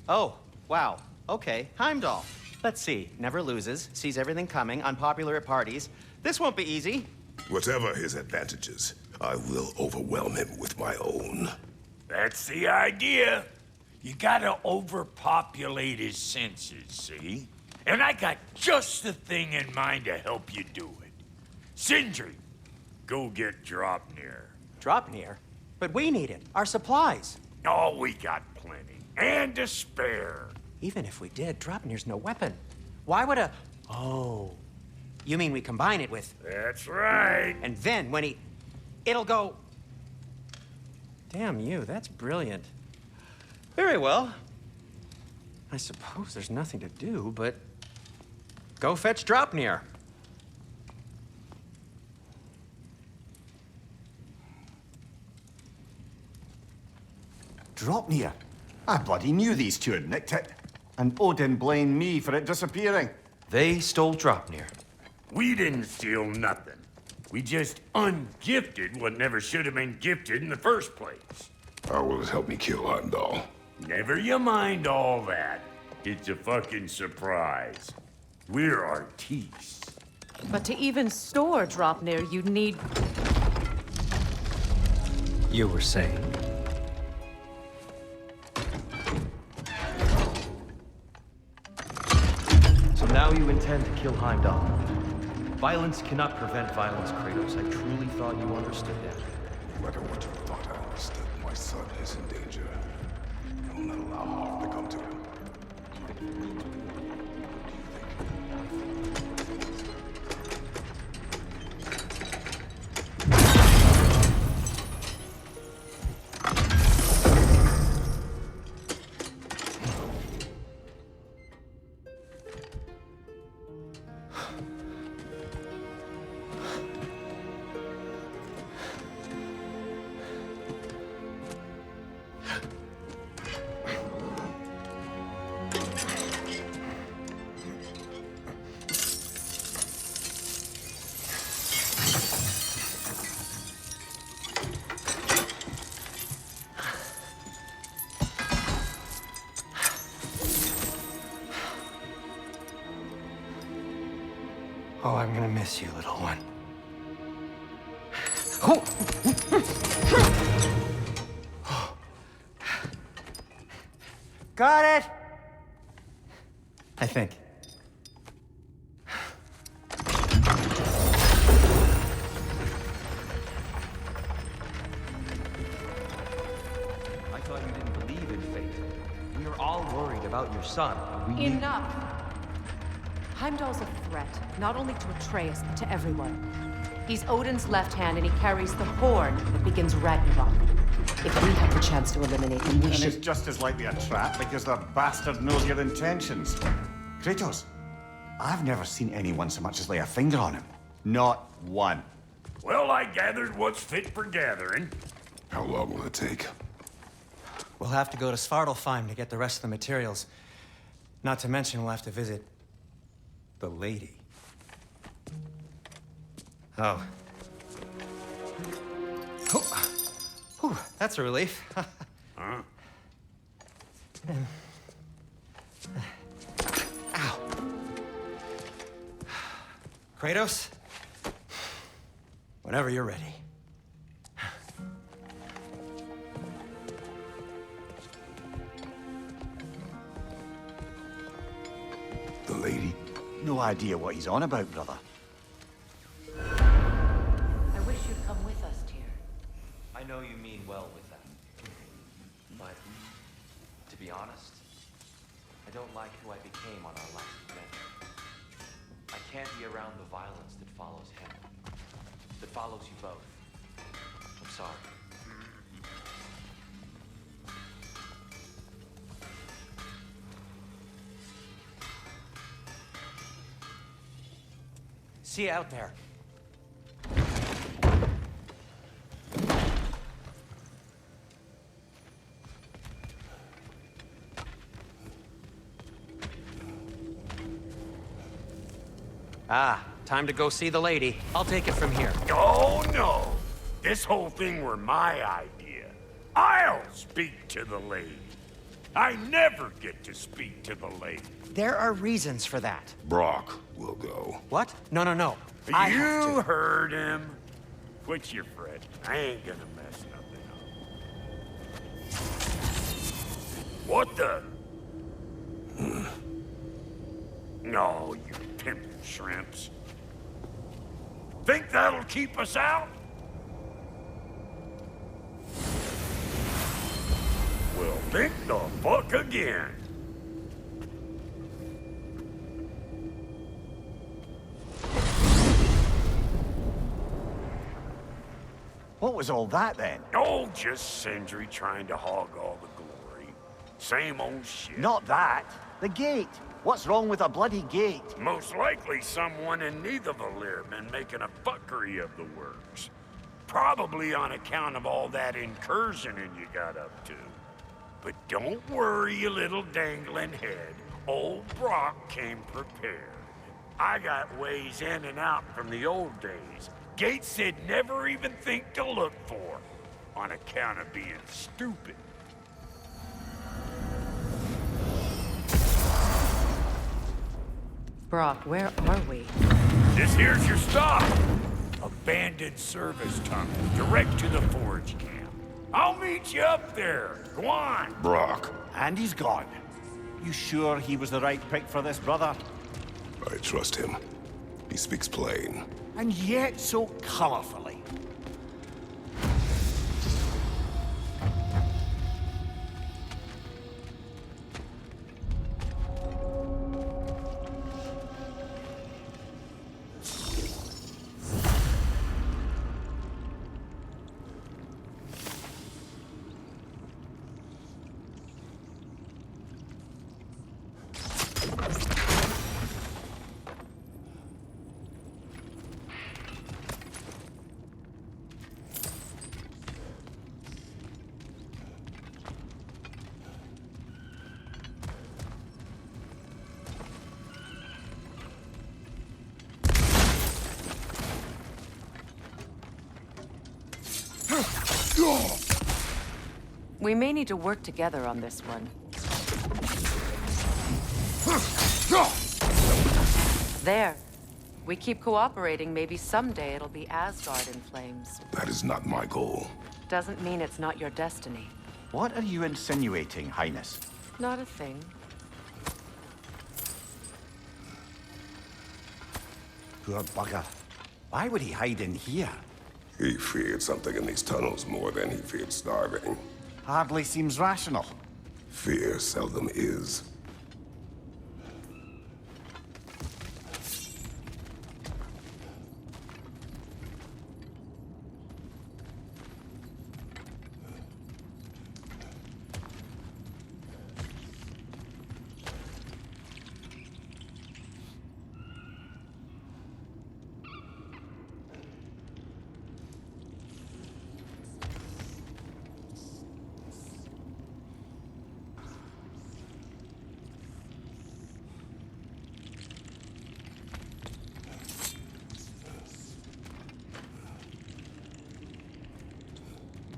Oh, wow. Okay, Heimdall. Let's see. Never loses, sees everything coming, unpopular at parties. This won't be easy. Whatever his advantages, I will overwhelm him with my own. That's the idea. You gotta overpopulate his senses, see? And I got just the thing in mind to help you do it. Sindri, go get Draupnir. Draupnir? But we need it. Our supplies. Oh, we got plenty. And to spare. Even if we did, Draupnir's no weapon. Why would a... Oh. You mean we combine it with... That's right. And then when he... it'll go... Damn you, that's brilliant. Very well. I suppose there's nothing to do but go fetch Draupnir. Draupnir? I bloody knew these two had nicked it. And Odin blamed me for it disappearing. They stole Draupnir. We didn't steal nothing. We just ungifted what never should have been gifted in the first place. How will it help me kill Heimdall? Never you mind all that. It's a fucking surprise. We're artistes. But to even store Draupnir, you'd need... You were saying? So now you intend to kill Heimdall. Violence cannot prevent violence, Kratos. I truly thought you understood that. No matter what you thought I understood, my son is in danger. I will not allow harm to come to him. Oh, I'm gonna miss you, little one. Got it! I think. I thought you didn't believe in fate. We are all worried about your son. We need... Enough! Heimdall's a threat, not only to Atreus, but to everyone. He's Odin's left hand, and he carries the horn that begins Ragnarok. If we have the chance to eliminate him, we And should... it's just as likely a trap because the bastard knows your intentions. Kratos, I've never seen anyone so much as lay a finger on him. Not one. Well, I gathered what's fit for gathering. How long will it take? We'll have to go to Svartalfheim to get the rest of the materials. Not to mention we'll have to visit the lady. Oh. Oh. Whew, that's a relief. Huh? Ow. Kratos? Whenever you're ready. The lady? No idea what he's on about, brother. I wish you'd come with us, dear. I know you mean well with that. But, to be honest, I don't like who I became on our last adventure. I can't be around the violence that follows him. That follows you both. I'm sorry. See you out there. Ah, time to go see the lady. I'll take it from here. Oh, no. This whole thing were my idea. I'll speak to the lady. I never get to speak to the lady. There are reasons for that. Brock will go. What? No, no, no. I have You to. heard him. Quit your fret. I ain't gonna mess nothing up. What the? No, you pimpin' shrimps. Think that'll keep us out? Well, think the fuck again. What was all that then? Oh, just Sindri trying to hog all the glory. Same old shit. Not that. The gate. What's wrong with a bloody gate? Most likely someone in Nidavellir been making a fuckery of the works. Probably on account of all that incursioning you got up to. But don't worry, you little dangling head. Old Brock came prepared. I got ways in and out from the old days. Gates they'd never even think to look for, on account of being stupid. Brock, where are we? This here's your stop. Abandoned service tunnel, direct to the forge camp. I'll meet you up there. Go on. Brock, And he's gone. You sure he was the right pick for this, brother? I trust him. He speaks plain. And yet so colorfully. We may need to work together on this one. There. We keep cooperating, maybe someday it'll be Asgard in flames. That is not my goal. Doesn't mean it's not your destiny. What are you insinuating, Highness? Not a thing. Poor bugger. Why would he hide in here? He feared something in these tunnels more than he feared starving. Hardly seems rational. Fear seldom is.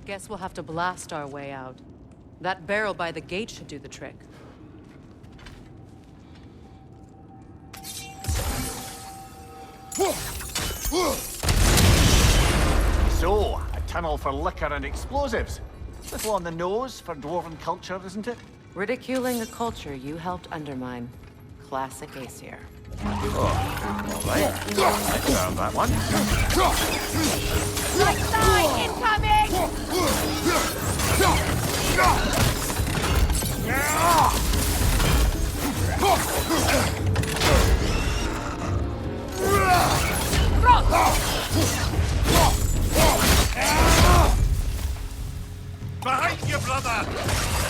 Guess we'll have to blast our way out. That barrel by the gate should do the trick. So, a tunnel for liquor and explosives. Little on the nose for dwarven culture, isn't it? Ridiculing a culture you helped undermine. Classic Aesir. All right. Let's have that one. Right side, incoming! Behind you, brother!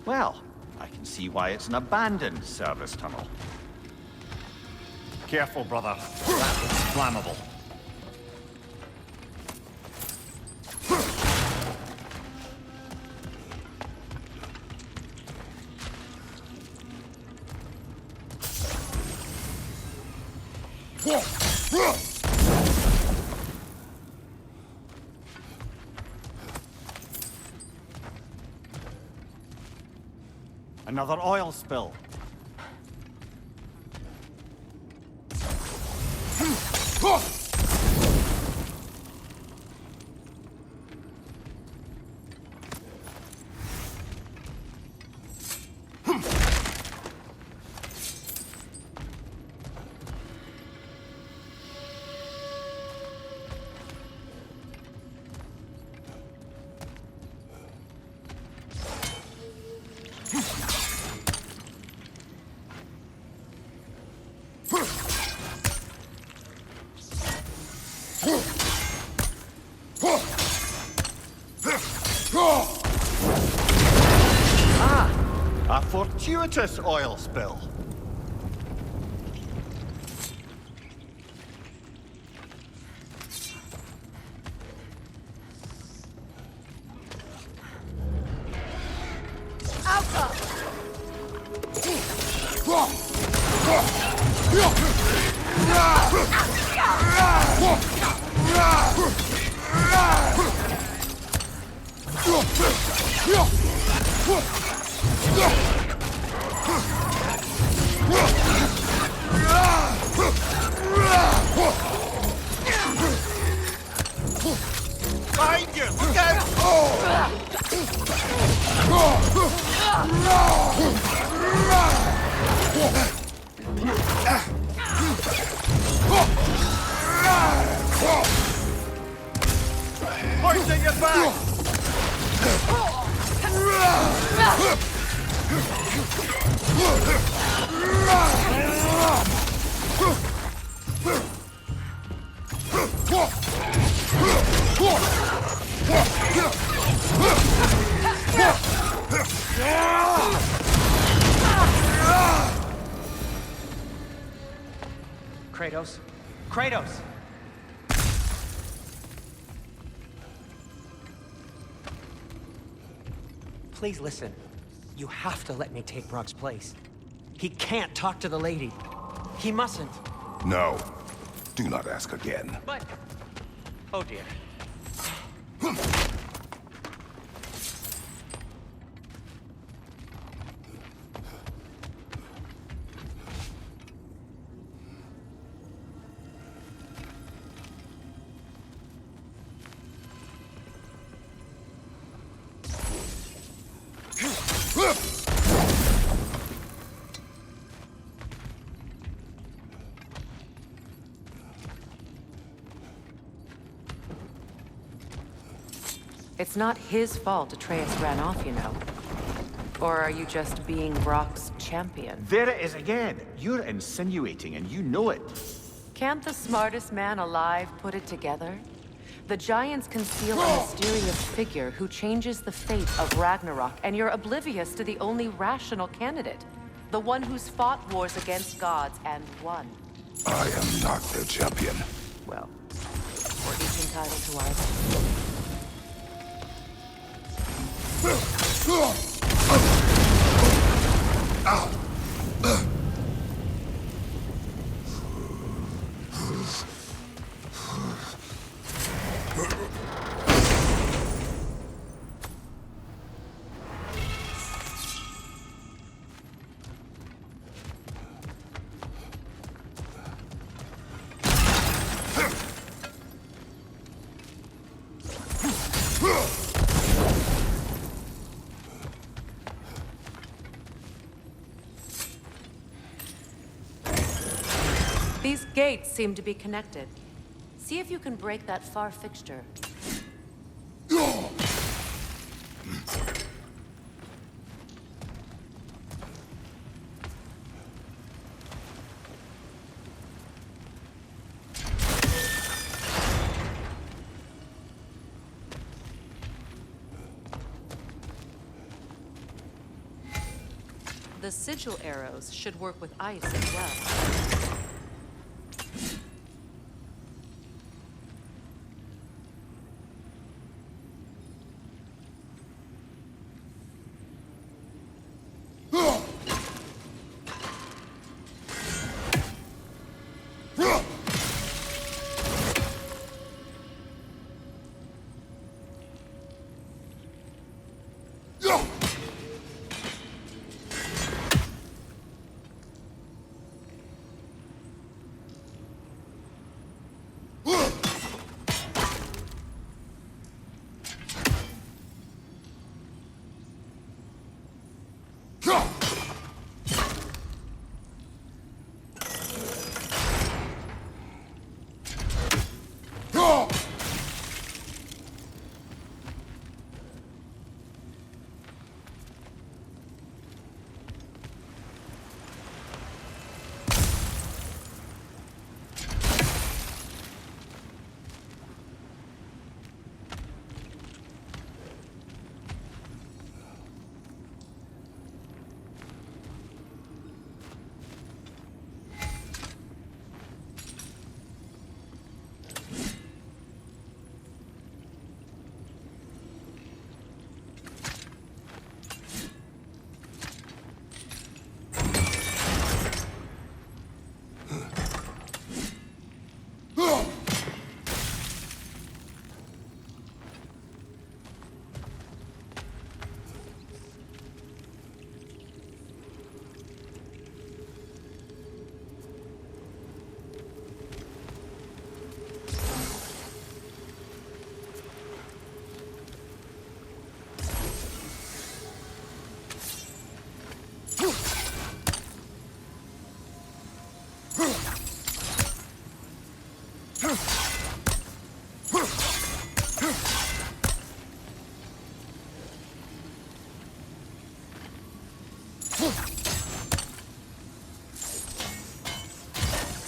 Well, I can see why it's an abandoned service tunnel. Careful, brother. That was flammable. Another oil spill. Lotus oil spill. Behind you! Look out! Pointing your back! Kratos? Kratos! Please listen. You have to let me take Brock's place. He can't talk to the lady. He mustn't. No. Do not ask again. But... Oh dear. It's not his fault Atreus ran off, you know. Or are you just being Brock's champion? There it is again. You're insinuating and you know it. Can't the smartest man alive put it together? The Giants conceal a mysterious figure who changes the fate of Ragnarok, and you're oblivious to the only rational candidate. The one who's fought wars against gods and won. I am not their champion. Well, we're each entitled to either. These gates seem to be connected. See if you can break that far fixture. The sigil arrows should work with ice as well.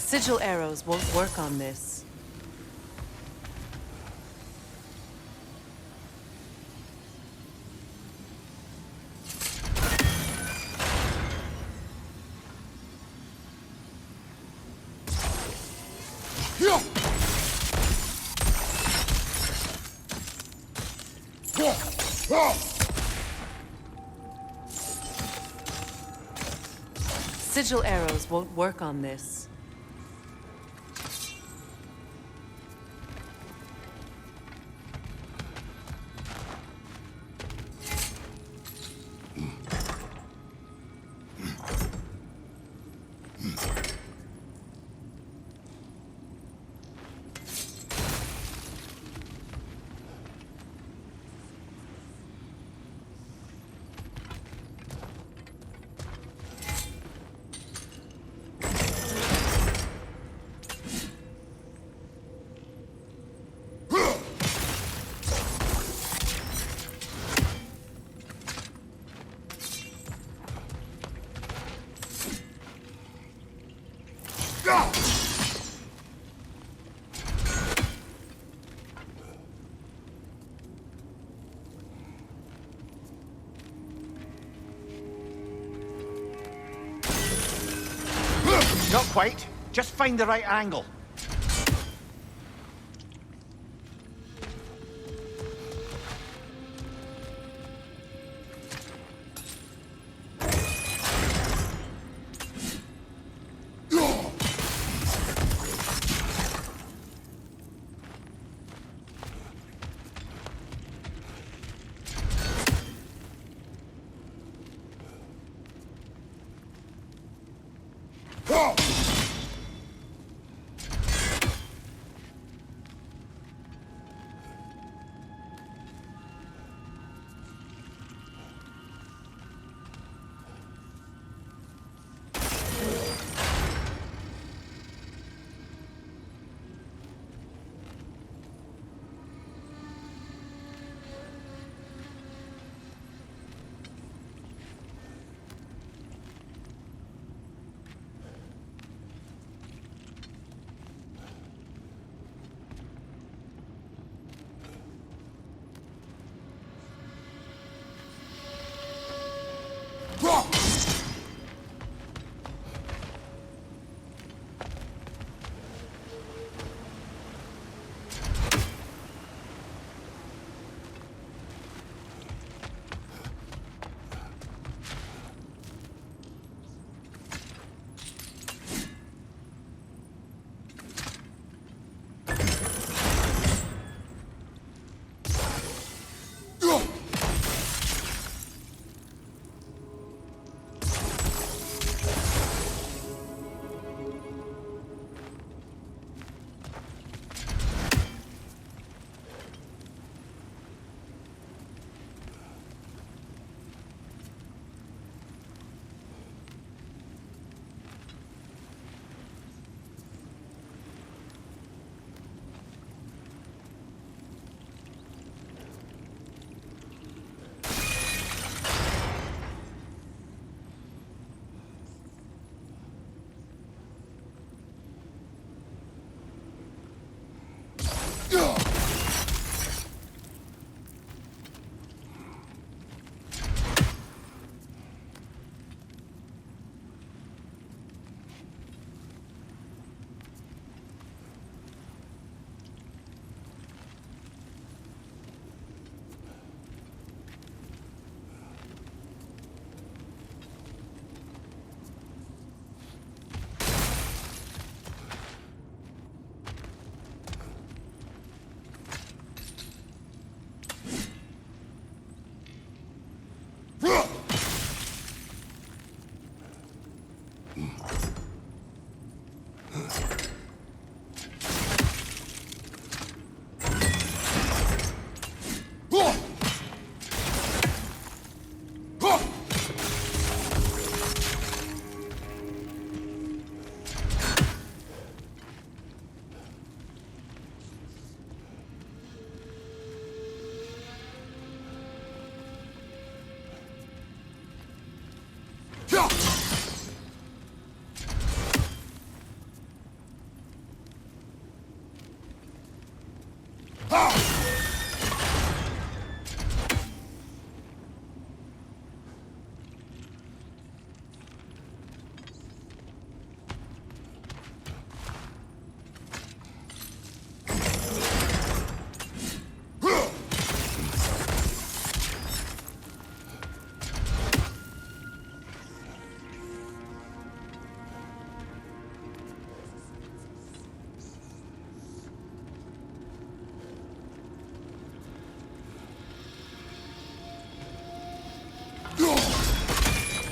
Sigil arrows won't work on this. Sigil arrows won't work on this. Not quite. Just find the right angle.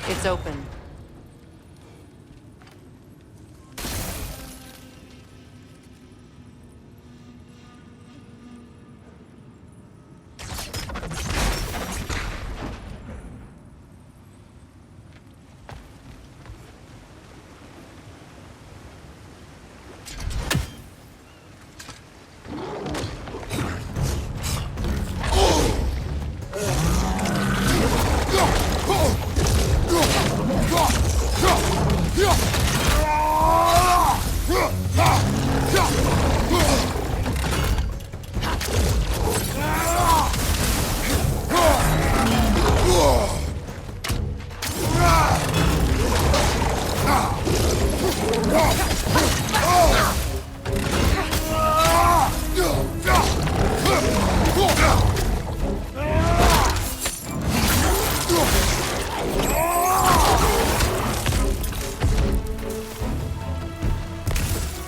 It's open.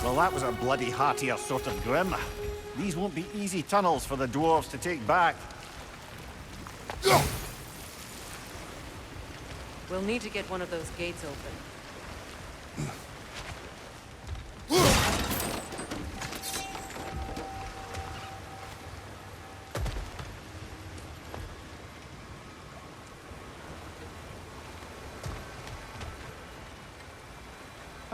Well, that was a bloody heartier sort of grim. These won't be easy tunnels for the dwarves to take back. We'll need to get one of those gates open.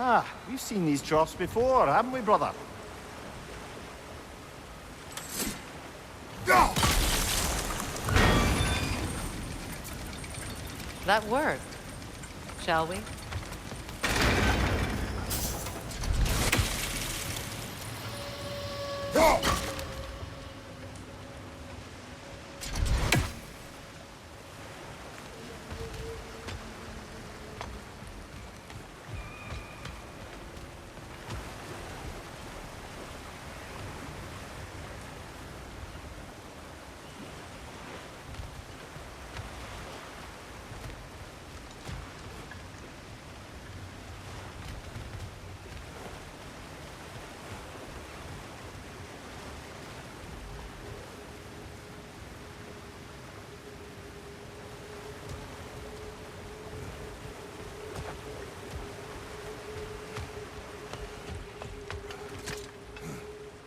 Ah, we've seen these troughs before, haven't we, brother? That worked. Shall we?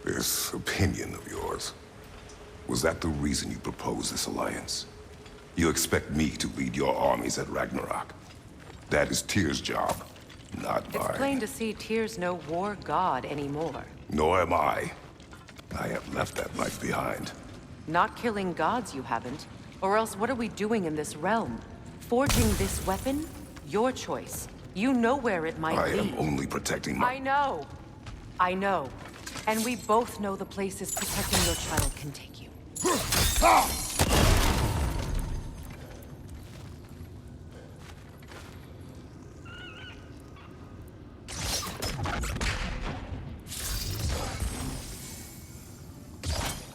This opinion of yours, was that the reason you proposed this alliance? You expect me to lead your armies at Ragnarok? That is Tyr's job, not mine. It's plain to see Tyr's no war god anymore. Nor am I. I have left that life behind. Not killing gods, you haven't. Or else what are we doing in this realm? Forging this weapon? Your choice. You know where it might lead. I am only protecting my... I know. I know. And we both know the places protecting your child can take you.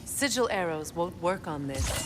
Sigil arrows won't work on this.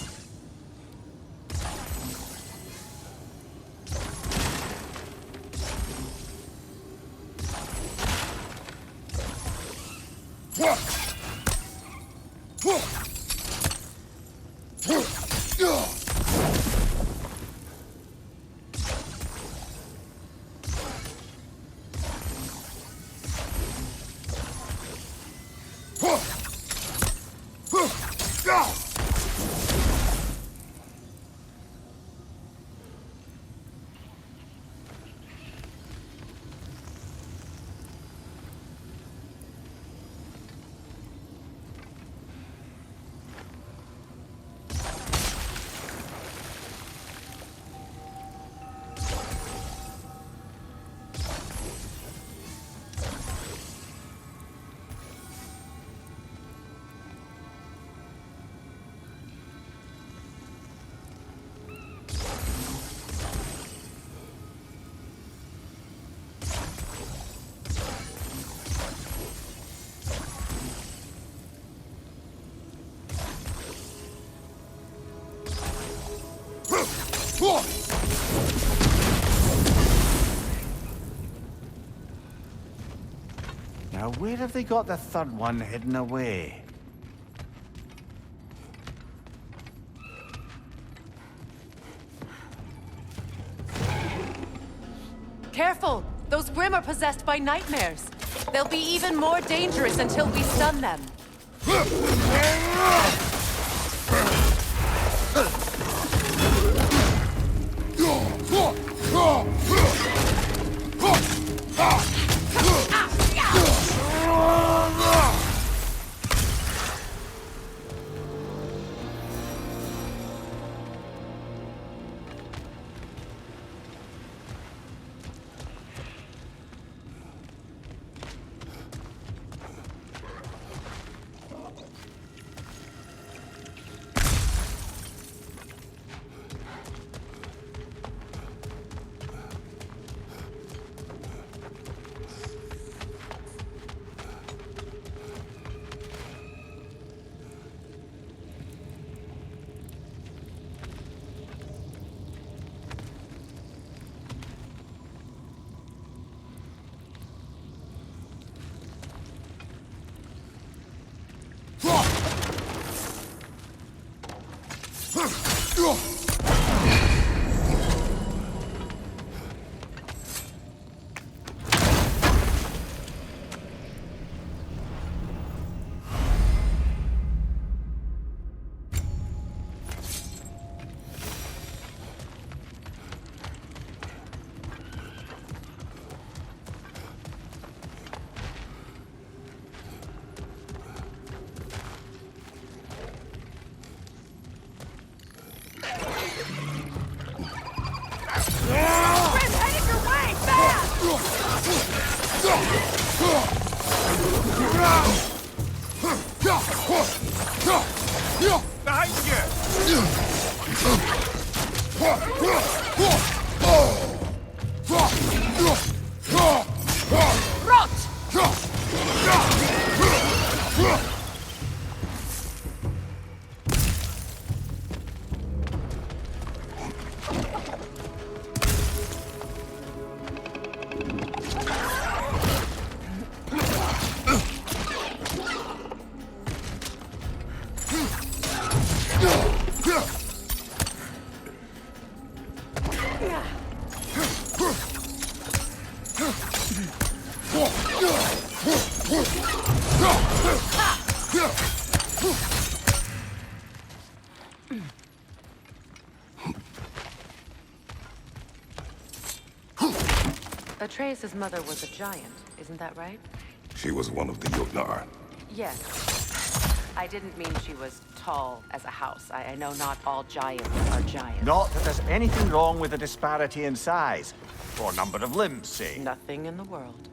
Now, where have they got the third one hidden away? Careful! Those Grimm are possessed by nightmares. They'll be even more dangerous until we stun them. Atreus' mother was a giant, isn't that right? She was one of the Jotnar. Yes. I didn't mean she was tall as a house. I know not all giants are giants. Not that there's anything wrong with the disparity in size, or number of limbs, say. Nothing in the world.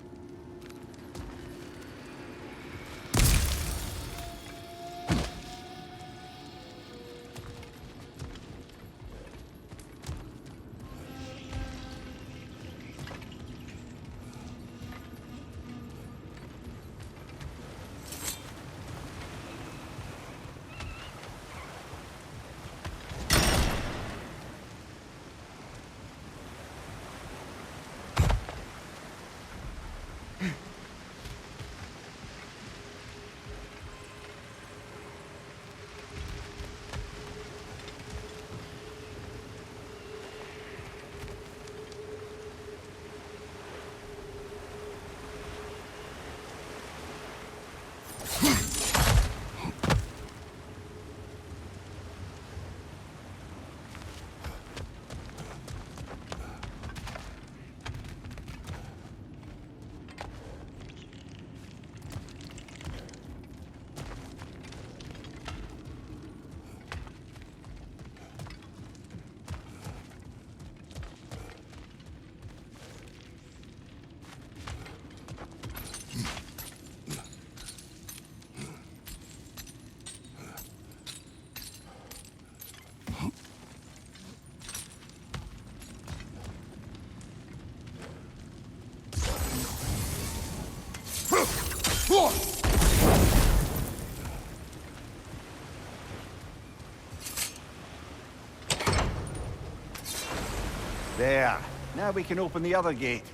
There. Now we can open the other gate.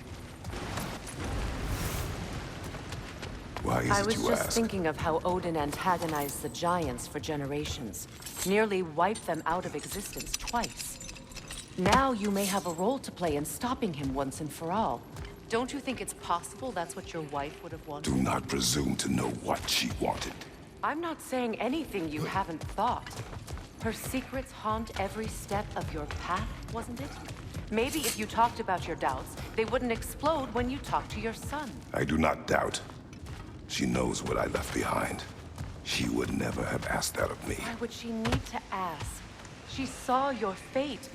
Why is I it was you just ask? thinking of how Odin antagonized the giants for generations. Nearly wiped them out of existence twice. Now you may have a role to play in stopping him once and for all. Don't you think it's possible that's what your wife would have wanted? Do not presume to know what she wanted. I'm not saying anything you haven't thought. Her secrets haunt every step of your path, wasn't it? Maybe if you talked about your doubts, they wouldn't explode when you talked to your son. I do not doubt. She knows what I left behind. She would never have asked that of me. Why would she need to ask? She saw your fate.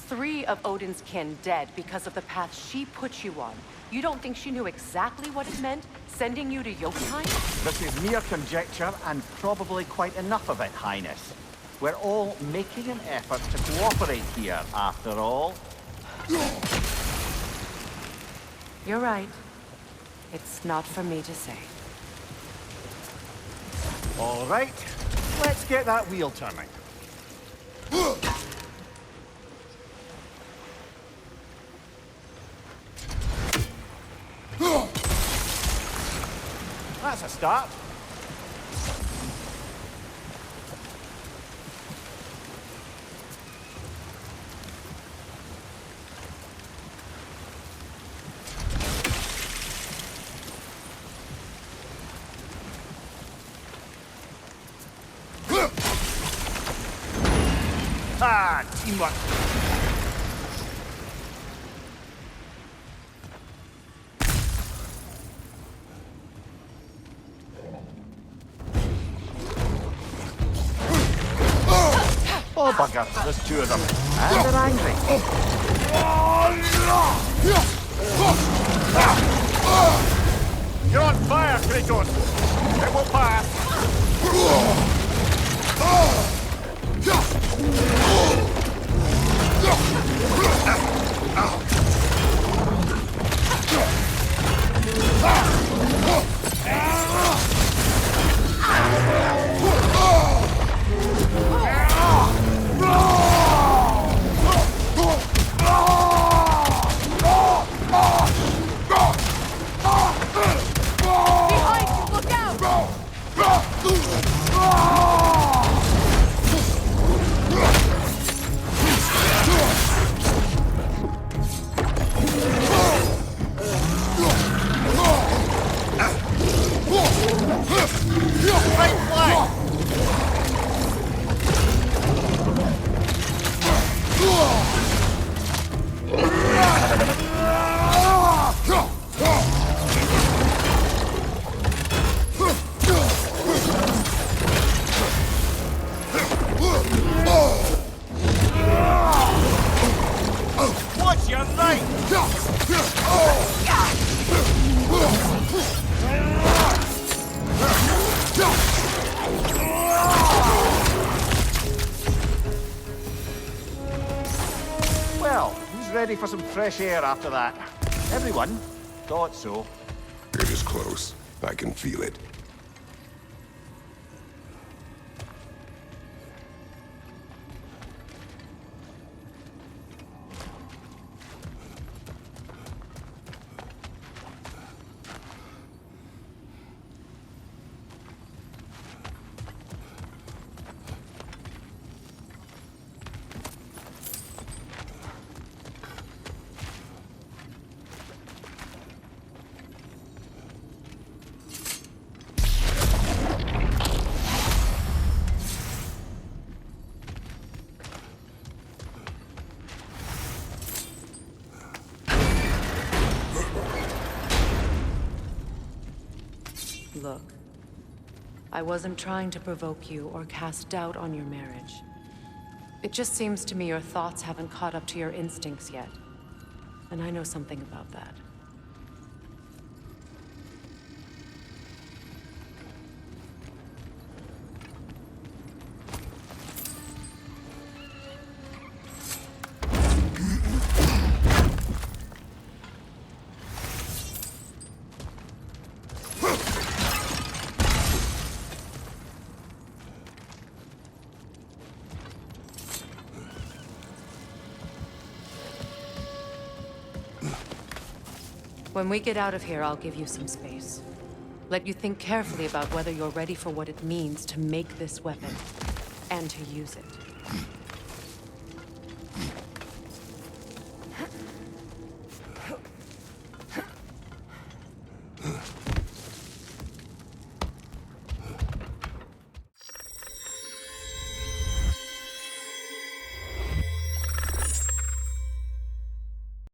3 of Odin's kin dead because of the path she put you on. You don't think she knew exactly what it meant, sending you to Jotunheim? This is mere conjecture, and probably quite enough of it, Highness. We're all making an effort to cooperate here, after all. You're right. It's not for me to say. All right, let's get that wheel turning. That's a start. Ah, teamwork. Oh, bugger, there's 2 of them. And they're angry. You're on fire, Kratos! It will pass! Behind you, look out! Watch your right! Well, who's ready for some fresh air after that? Everyone? Thought so. It is close. I can feel it. Look, I wasn't trying to provoke you or cast doubt on your marriage. It just seems to me your thoughts haven't caught up to your instincts yet. And I know something about that. When we get out of here, I'll give you some space. Let you think carefully about whether you're ready for what it means to make this weapon and to use it.